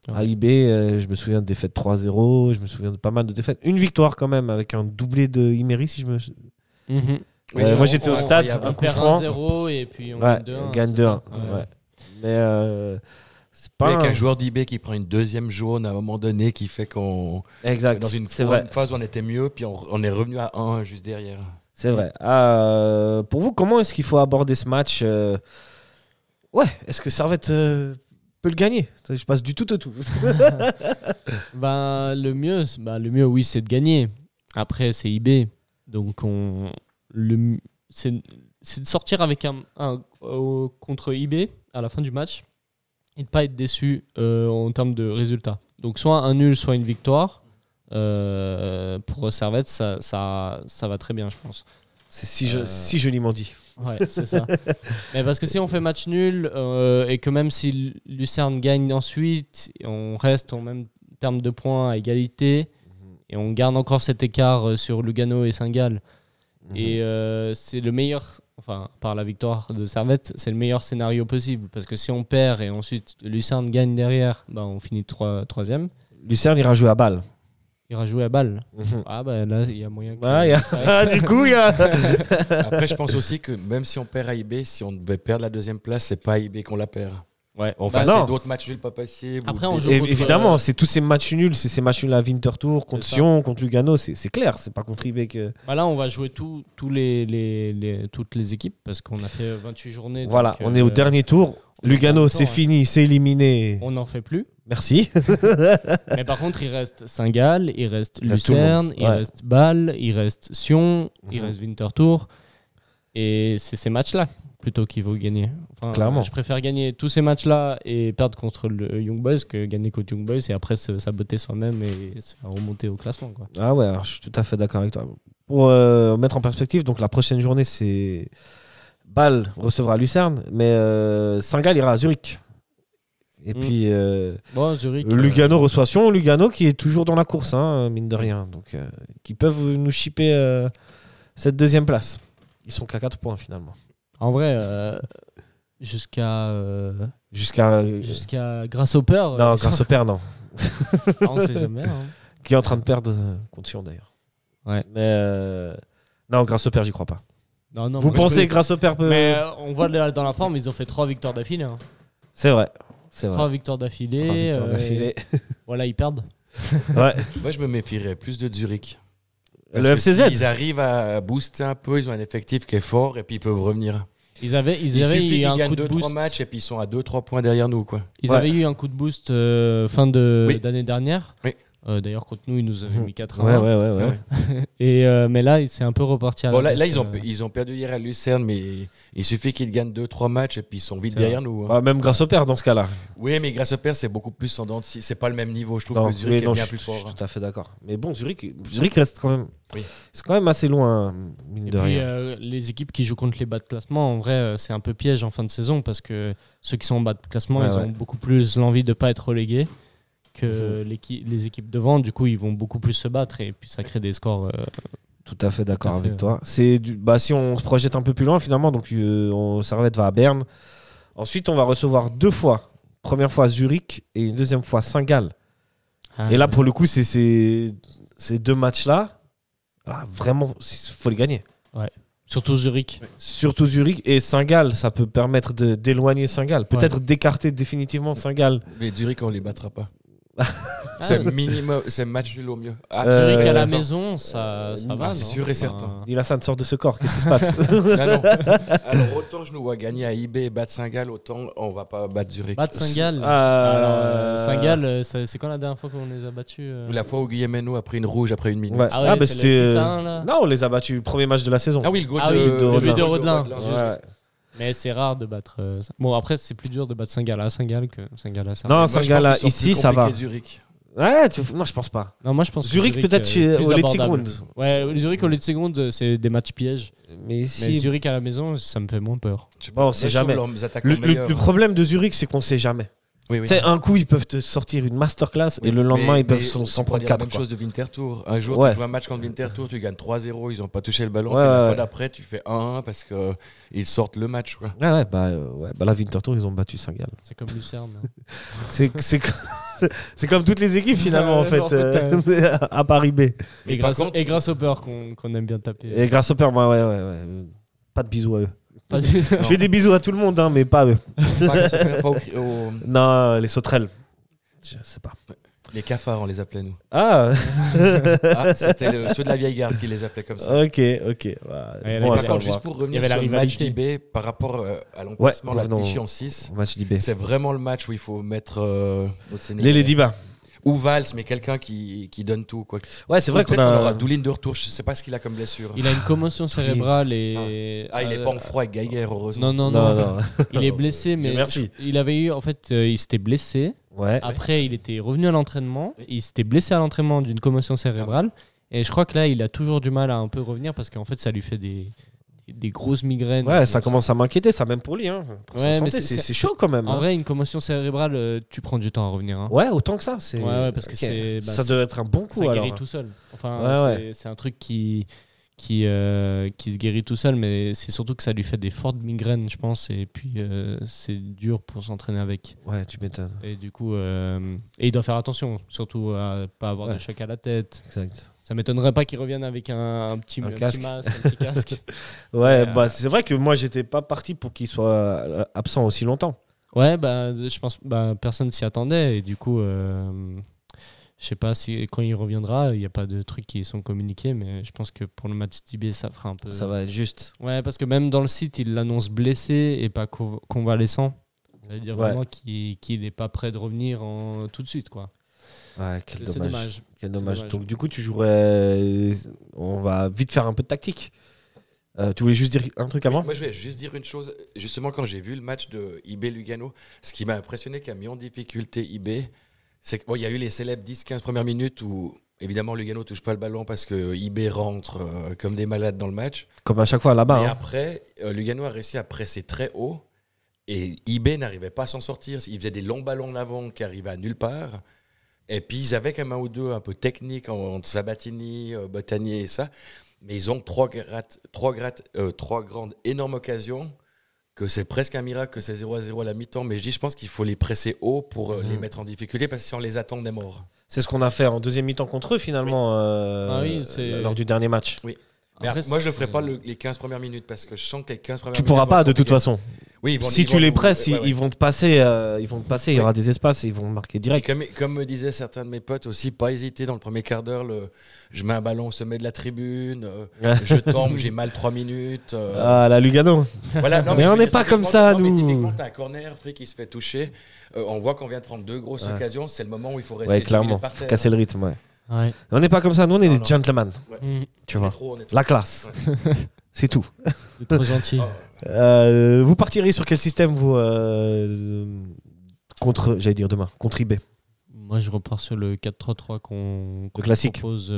Ouais. À IB, je me souviens de défaites 3-0. Je me souviens de pas mal de défaites. Une victoire quand même, avec un doublé de Imery, si je me... moi, j'étais au stade. On perd 1-0 et puis on gagne 2-1. Ouais. Mais... c'est pas avec un joueur d'IB qui prend une deuxième jaune à un moment donné qui fait qu'on exact. Dans une phase où on était mieux puis on est revenu à 1 juste derrière. C'est vrai. Pour vous, comment est-ce qu'il faut aborder ce match est-ce que Servette peut le gagner ? Je passe du tout au tout. Le mieux oui, c'est de gagner. Après c'est IB. Donc c'est de sortir avec un contre IB à la fin du match. Et de ne pas être déçu en termes de résultats. Donc soit un nul, soit une victoire. Pour Servette, ça va très bien, je pense. C'est si joliment dit. Ouais, c'est ça. Mais parce que si on fait match nul et que même si Lucerne gagne ensuite, on reste en même terme de points à égalité et on garde encore cet écart sur Lugano et Saint-Gall. Et c'est le meilleur... Enfin, par la victoire de Servette, c'est le meilleur scénario possible. Parce que si on perd et ensuite Lucerne gagne derrière, on finit troisième. Lucerne ira jouer à Bâle. Il ira jouer à Bâle. Là, il y a moyen que... du coup, il y a... Après, je pense aussi que même si on perd à IB, si on devait perdre la deuxième place, c'est pas à IB qu'on la perd. Ouais. Enfin, c'est d'autres matchs nuls pas possibles. Après, on joue évidemment, c'est tous ces matchs nuls, c'est ces matchs nuls à Winterthur, contre Sion, contre Lugano, c'est clair, c'est pas contre IB que... Là, on va jouer toutes les équipes parce qu'on a fait 28 journées. Voilà, donc, on est au dernier tour. Lugano, c'est fini, c'est éliminé. On n'en fait plus. Merci. Mais par contre, il reste Saint-Gall, il reste Lucerne, il reste Bâle, il reste Sion, il reste Winterthur. Et c'est ces matchs-là plutôt qu'il faut gagner. Clairement. Je préfère gagner tous ces matchs-là et perdre contre le Young Boys que gagner contre Young Boys et après se saboter soi-même et se faire remonter au classement. Quoi. Ah ouais, alors, je suis tout à fait d'accord avec toi. Pour mettre en perspective, donc la prochaine journée, c'est Bâle recevra Lucerne, mais Saint-Gall ira à Zurich. Et puis Zurich, Lugano reçoit Sion, Lugano qui est toujours dans la course, mine de rien. Donc, qui peuvent nous chipper cette deuxième place. Ils sont qu'à 4 points finalement. En vrai, jusqu'à Grasshopper. Non, Grasshopper, non. On sait jamais. Qui est en train de perdre contre Sion d'ailleurs. Ouais. Mais non, Grasshopper, j'y crois pas. Non, vous pensez que Grasshopper peut. Mais on voit dans la forme, ils ont fait 3 victoires d'affilée. C'est vrai. 3 victoires d'affilée. Voilà, ils perdent. Ouais. Moi, je me méfierais plus de Zurich. Le FCZ. Ils arrivent à booster un peu, ils ont un effectif qui est fort et puis ils peuvent revenir. Ils avaient eu un coup de boost. 2-3 matchs et puis ils sont à 2-3 points derrière nous. Quoi. Ils avaient eu un coup de boost fin d'année dernière. Oui. D'ailleurs, contre nous, ils nous avaient mis 4-1. Ouais. Et, mais là, c'est un peu reparti à Bon, la là, baisse, ils ont perdu hier à Lucerne, mais il suffit qu'ils gagnent 2-3 matchs et puis ils sont vite derrière nous. Hein. Même grâce au père dans ce cas-là. Oui, mais grâce au père, c'est beaucoup plus en dents de scie. C'est pas le même niveau. Je trouve Non, que Zurich est bien je plus fort. suis tout à fait d'accord. Mais bon, Zurich reste quand même. Oui. C'est quand même assez loin, mine Et de puis, rien. les équipes qui jouent contre les bas de classement, en vrai, c'est un peu piège en fin de saison parce que ceux qui sont en bas de classement, ils ont beaucoup plus l'envie de ne pas être relégués que les équipes devant. Du coup, ils vont beaucoup plus se battre et puis ça crée des scores. Tout à fait d'accord avec toi. Si on se projette un peu plus loin, finalement, donc Servette va à Berne. Ensuite, on va recevoir 2 fois. Première fois Zurich et une deuxième fois Saint-Gall. Et là, pour le coup, ces 2 matchs-là, vraiment, il faut les gagner. Ouais. Surtout Zurich. Surtout Zurich et Saint-Gall, ça peut permettre d'éloigner Saint-Gall. Peut-être d'écarter définitivement Saint-Gall. Mais Zurich, on ne les battra pas. C'est match nul au mieux. Zurich à la maison, ça va. C'est sûr et certain. Nilassan sort de ce corps, qu'est-ce qui se passe? Non. Alors autant je nous vois gagner à IB et battre Saint-Gall, autant on va pas battre Zurich. Battre Saint-Gall. Saint-Gall, c'est quand la dernière fois qu'on les a battus La fois où Guillaume Henault a pris une rouge après une minute. Ouais. Ah ouais, c'est ça, là. Non, on les a battus, premier match de la saison. Ah oui, le goal le but de Rodelin. Ouais. Mais c'est rare de battre. Bon, après, c'est plus dur de battre Saint-Gall à Saint-Gall que Saint-Gall à Non, Saint-Gall ici, ça va. Zurich. Ouais, non, je pense pas. Non, moi je pense Zurich peut-être au Letzigrund. Ouais, Zurich au Letzigrund, c'est des matchs pièges. Mais ici, Zurich à la maison, ça me fait moins peur. On sait jamais. Le problème de Zurich, c'est qu'on sait jamais. Oui. Un coup, ils peuvent te sortir une masterclass et le lendemain, ils peuvent s'en prendre 4. C'est la même chose de Winterthur. Un jour, tu joues un match contre Winterthur, tu gagnes 3-0, ils n'ont pas touché le ballon. Et la fois d'après, tu fais 1-1 parce qu'ils sortent le match. Quoi. Bah là, Winterthur, ils ont battu Saint-Gall. C'est comme Lucerne. C'est comme toutes les équipes finalement, en fait, à Paris B. Et grâce au peur qu'on aime bien taper. Et grâce au peur, ouais. Pas de bisous à eux. Je fais des bisous à tout le monde, hein, mais pas à eux. Non, les sauterelles. Je sais pas. Les cafards, on les appelait, nous. C'était ceux de la vieille garde qui les appelaient comme ça. Ok. Par contre, juste pour revenir sur le match d'IB, par rapport à l'emplacement, la Clichy en 6, c'est vraiment le match où il faut mettre notre Sénégalais. Les Diba. Ou Valls, mais quelqu'un qui donne tout. Quoi. Ouais, c'est vrai qu'on aura Doulin de retour. Je sais pas ce qu'il a comme blessure. Il a une commotion cérébrale et. Il est pas en froid avec Geiger, heureusement. Non. Il est blessé, mais. Merci. Il avait eu. En fait, il s'était blessé. Ouais. Après, il était revenu à l'entraînement. Il s'était blessé à l'entraînement d'une commotion cérébrale. Et je crois que là, il a toujours du mal à un peu revenir parce qu'en fait, ça lui fait des grosses migraines. Ouais, ça commence à m'inquiéter, ça même pour lui. Hein. Pour sa santé, mais c'est chaud quand même. En vrai, une commotion cérébrale, tu prends du temps à revenir. Hein. Ouais, autant que ça. Ouais, parce que ça doit être un bon coup. Ça guérit tout seul. Enfin, c'est un truc qui se guérit tout seul, mais c'est surtout que ça lui fait des fortes migraines, je pense. Et puis, c'est dur pour s'entraîner avec. Ouais, tu m'étonnes. Et du coup, il doit faire attention, surtout à pas avoir de choc à la tête. Exact. Ça m'étonnerait pas qu'il revienne avec un petit masque, un petit casque. Ouais, c'est vrai que moi, j'étais pas parti pour qu'il soit absent aussi longtemps. Ouais, je pense personne s'y attendait. Et du coup, je sais pas si quand il reviendra, il n'y a pas de trucs qui sont communiqués, mais je pense que pour le match d'IB, ça fera un peu. Ça va être juste. Ouais, parce que même dans le site, il l'annonce blessé et pas convalescent. Ça veut dire vraiment qu'il n'est pas prêt de revenir tout de suite, quoi. Ouais, quel dommage. Quel dommage. Dommage. Donc du coup, tu jouerais. On va vite faire un peu de tactique. Tu voulais juste dire un truc avant ? Moi, je voulais juste dire une chose. Justement, quand j'ai vu le match de IB Lugano, ce qui m'a impressionné, qui a mis en difficulté IB, c'est qu'il y a eu les célèbres 10-15 premières minutes où, évidemment, Lugano touche pas le ballon parce que IB rentre comme des malades dans le match. Comme à chaque fois là-bas. Et après, Lugano a réussi à presser très haut et IB n'arrivait pas à s'en sortir. Il faisait des longs ballons en avant qui arrivaient à nulle part. Et puis, ils avaient quand même un ou deux un peu techniques entre Sabatini, Botanier et ça. Mais ils ont trois grandes énormes occasions que c'est presque un miracle que c'est 0-0 à la mi-temps. Mais je pense qu'il faut les presser haut pour les mettre en difficulté parce que si on les attend, on est mort. C'est ce qu'on a fait en deuxième mi-temps contre eux finalement lors du dernier match. Oui. Mais après, moi, je ne ferai pas les 15 premières minutes parce que je sens que les 15 premières minutes... Tu pourras pas de toute façon. Oui, si tu les presses, ils vont te passer, il y aura des espaces et ils vont marquer direct. Comme me disaient certains de mes potes aussi, pas hésiter dans le premier quart d'heure, je mets un ballon au sommet de la tribune, je tombe, j'ai mal 3 minutes. Ah, la Lugano. Voilà, non, mais on n'est pas comme ça, nous. Mais typiquement, t'as un corner, Frick qui se fait toucher, on voit qu'on vient de prendre 2 grosses occasions, c'est le moment où il faut rester clairement, par terre. Casser le rythme, ouais. On n'est pas comme ça, nous on est des gentlemen. Tu vois, la classe. C'est tout. C'est trop gentil. Vous partiriez sur quel système vous contre IB? Moi je repars sur le 4-3-3 qu'on classique. propose,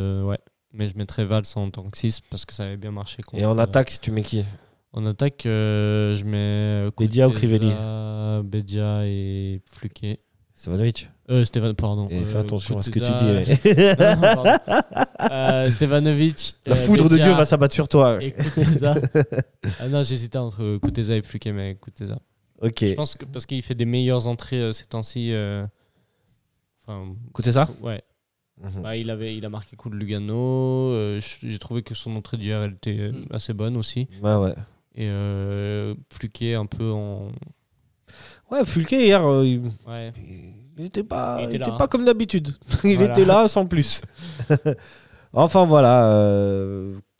mais je mettrais Valls en tant que 6 parce que ça avait bien marché. Et en attaque, tu mets qui? En attaque, je mets Bédia ou Crivelli? Bédia et Fluquet. Stevanovic. Pardon. Et fais attention à ce que tu dis. Stevanovic. La foudre de Dieu va s'abattre sur toi. Et Kuteza. Non, j'hésitais entre Kuteza et Fluquet, mais Kuteza. Ok. Je pense que parce qu'il fait des meilleures entrées ces temps-ci. Kuteza? Ouais. Il a marqué coup de Lugano. J'ai trouvé que son entrée d'hier elle était assez bonne aussi. Ouais. Et Fluquet un peu en. Ouais, Fluquet hier, il était pas comme d'habitude. Il était là sans plus. Enfin voilà.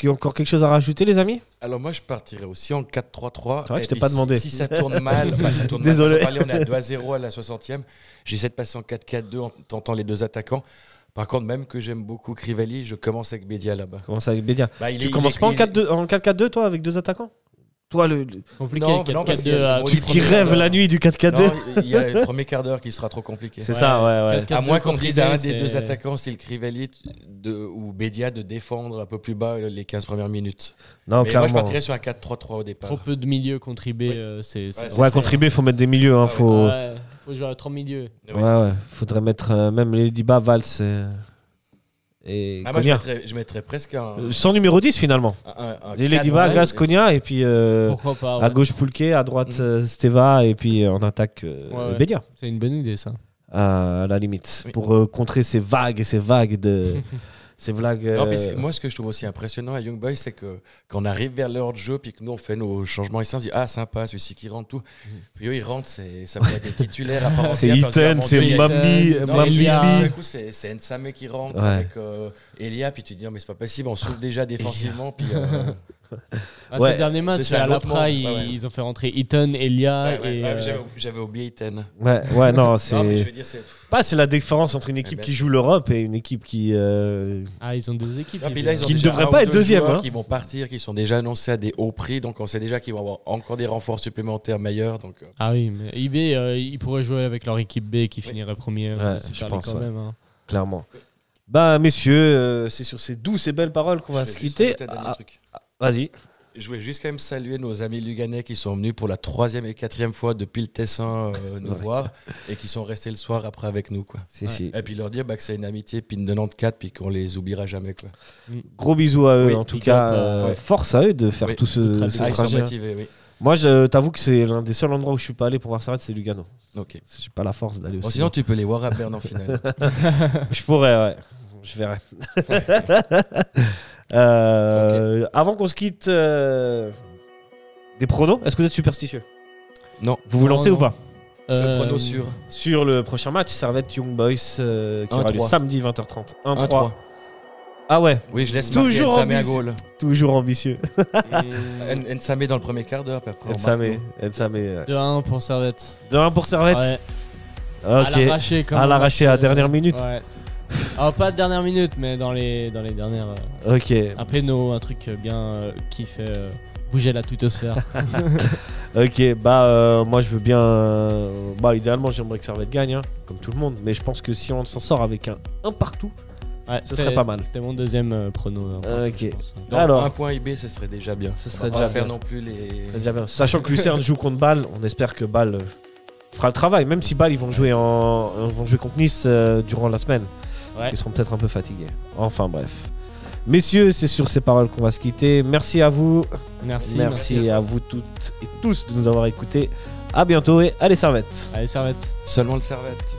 Encore quelque chose à rajouter, les amis? Alors moi je partirais aussi en 4-3-3. C'est vrai que je t'ai pas demandé. Si ça tourne mal, ça tourne Désolé. mal. On est à 2-0 à la 60e. J'essaie de passer en 4-4-2 en tentant les 2 attaquants. Par contre, même que j'aime beaucoup Crivelli, je commence avec Bédia là-bas. Commence avec Bédia. Tu commences pas en 4-4-2 toi avec 2 attaquants? Toi, compliqué, non, parce qui rêve la nuit du 4-4-2. Non, il y a le premier quart d'heure qui sera trop compliqué. C'est ça, ouais. À moins qu'on dise à un des 2 attaquants, style Crivelli ou Bédia, de défendre un peu plus bas les 15 premières minutes. Non, mais moi, je partirais sur un 4-3-3 au départ. Trop peu de milieux contre IB. Contre IB, il faut mettre des milieux. Faut jouer à 3 milieux. Ouais. Faudrait mettre même les Diba, Valls et moi, je mettrais presque un... Sans numéro 10 finalement. Les Ladyba, Gas, Konya et puis pourquoi pas, à gauche Foulquet, à droite Steva et puis en attaque Bédia. C'est une bonne idée ça. À la limite. Pour contrer ces vagues de... ces blagues. Non, moi, ce que je trouve aussi impressionnant à Young Boys, c'est que quand on arrive vers l'heure de jeu, puis que nous on fait nos changements ici, on se dit sympa, celui-ci qui rentre tout. Puis eux ils rentrent, ça peut être des titulaires à part entière. C'est Iten, c'est Mami. Du coup, c'est Nsame qui rentre avec Elia, puis tu te dis non, mais c'est pas possible, on s'ouvre déjà défensivement. Puis, ces derniers matchs, à la Pra, ils ont fait rentrer Iten, Elia. J'avais oublié Iten. Non, c'est. C'est la différence entre une équipe qui joue l'Europe et une équipe qui. Ils ont des équipes qui ne devraient pas être deuxième. Qui vont partir, qui sont déjà annoncés à des hauts prix, donc on sait déjà qu'ils vont avoir encore des renforts supplémentaires meilleurs. Donc, Ah oui, mais IB, ils pourraient jouer avec leur équipe B qui finirait premier. Je pense quand même. Clairement. Messieurs, c'est sur ces douces et belles paroles qu'on va se quitter. Vas-y. Je voulais juste quand même saluer nos amis luganais qui sont venus pour la 3e et 4e fois depuis le Tessin nous voir et qui sont restés le soir après avec nous. Quoi. Et puis leur dire que c'est une amitié puis une 94 puis qu'on les oubliera jamais. Quoi. Gros bisous à eux en tout cas. Force à eux de faire tout ce trajet. Ils sont motivés, Moi, je t'avoue que c'est l'un des seuls endroits où je suis pas allé pour voir Servette, c'est Lugano. Ok. J'ai pas la force d'aller aussi. Sinon, tu peux les voir à Berne en finale. Je pourrais, je verrai. Avant qu'on se quitte, des pronos. Est-ce que vous êtes superstitieux? Non. Vous vous lancez ou pas? Le prono sur le prochain match, Servette Young Boys qui aura lieu samedi 20h30. 1-3. Ah ouais. Oui, je laisse marquer Nsame à goal. Toujours ambitieux. Nsame dans le premier quart d'heure. Nsame. 2-1 pour Servette. 2-1 pour Servette. Ouais. Ok. À l'arraché à la dernière minute. Ouais. Pas de dernière minute, mais dans les dernières. Ok. Un péno, un truc bien qui fait bouger la twittosphère. Ok, moi je veux bien. Idéalement, j'aimerais que Servette gagne, comme tout le monde. Mais je pense que si on s'en sort avec un partout, ce serait pas mal. C'était mon deuxième prono. Ok. Donc, alors, un point IB, ce serait déjà bien. Ce serait déjà faire non plus les. Déjà bien. Sachant que Lucerne joue contre Bâle, on espère que Bâle fera le travail. Même si Bâle, ils vont jouer contre Nice durant la semaine. Ils seront peut-être un peu fatigués. Enfin bref. Messieurs, c'est sur ces paroles qu'on va se quitter. Merci à vous. Merci à vous toutes et tous de nous avoir écoutés. À bientôt et allez Servette. Allez Servette. Seulement le Servette.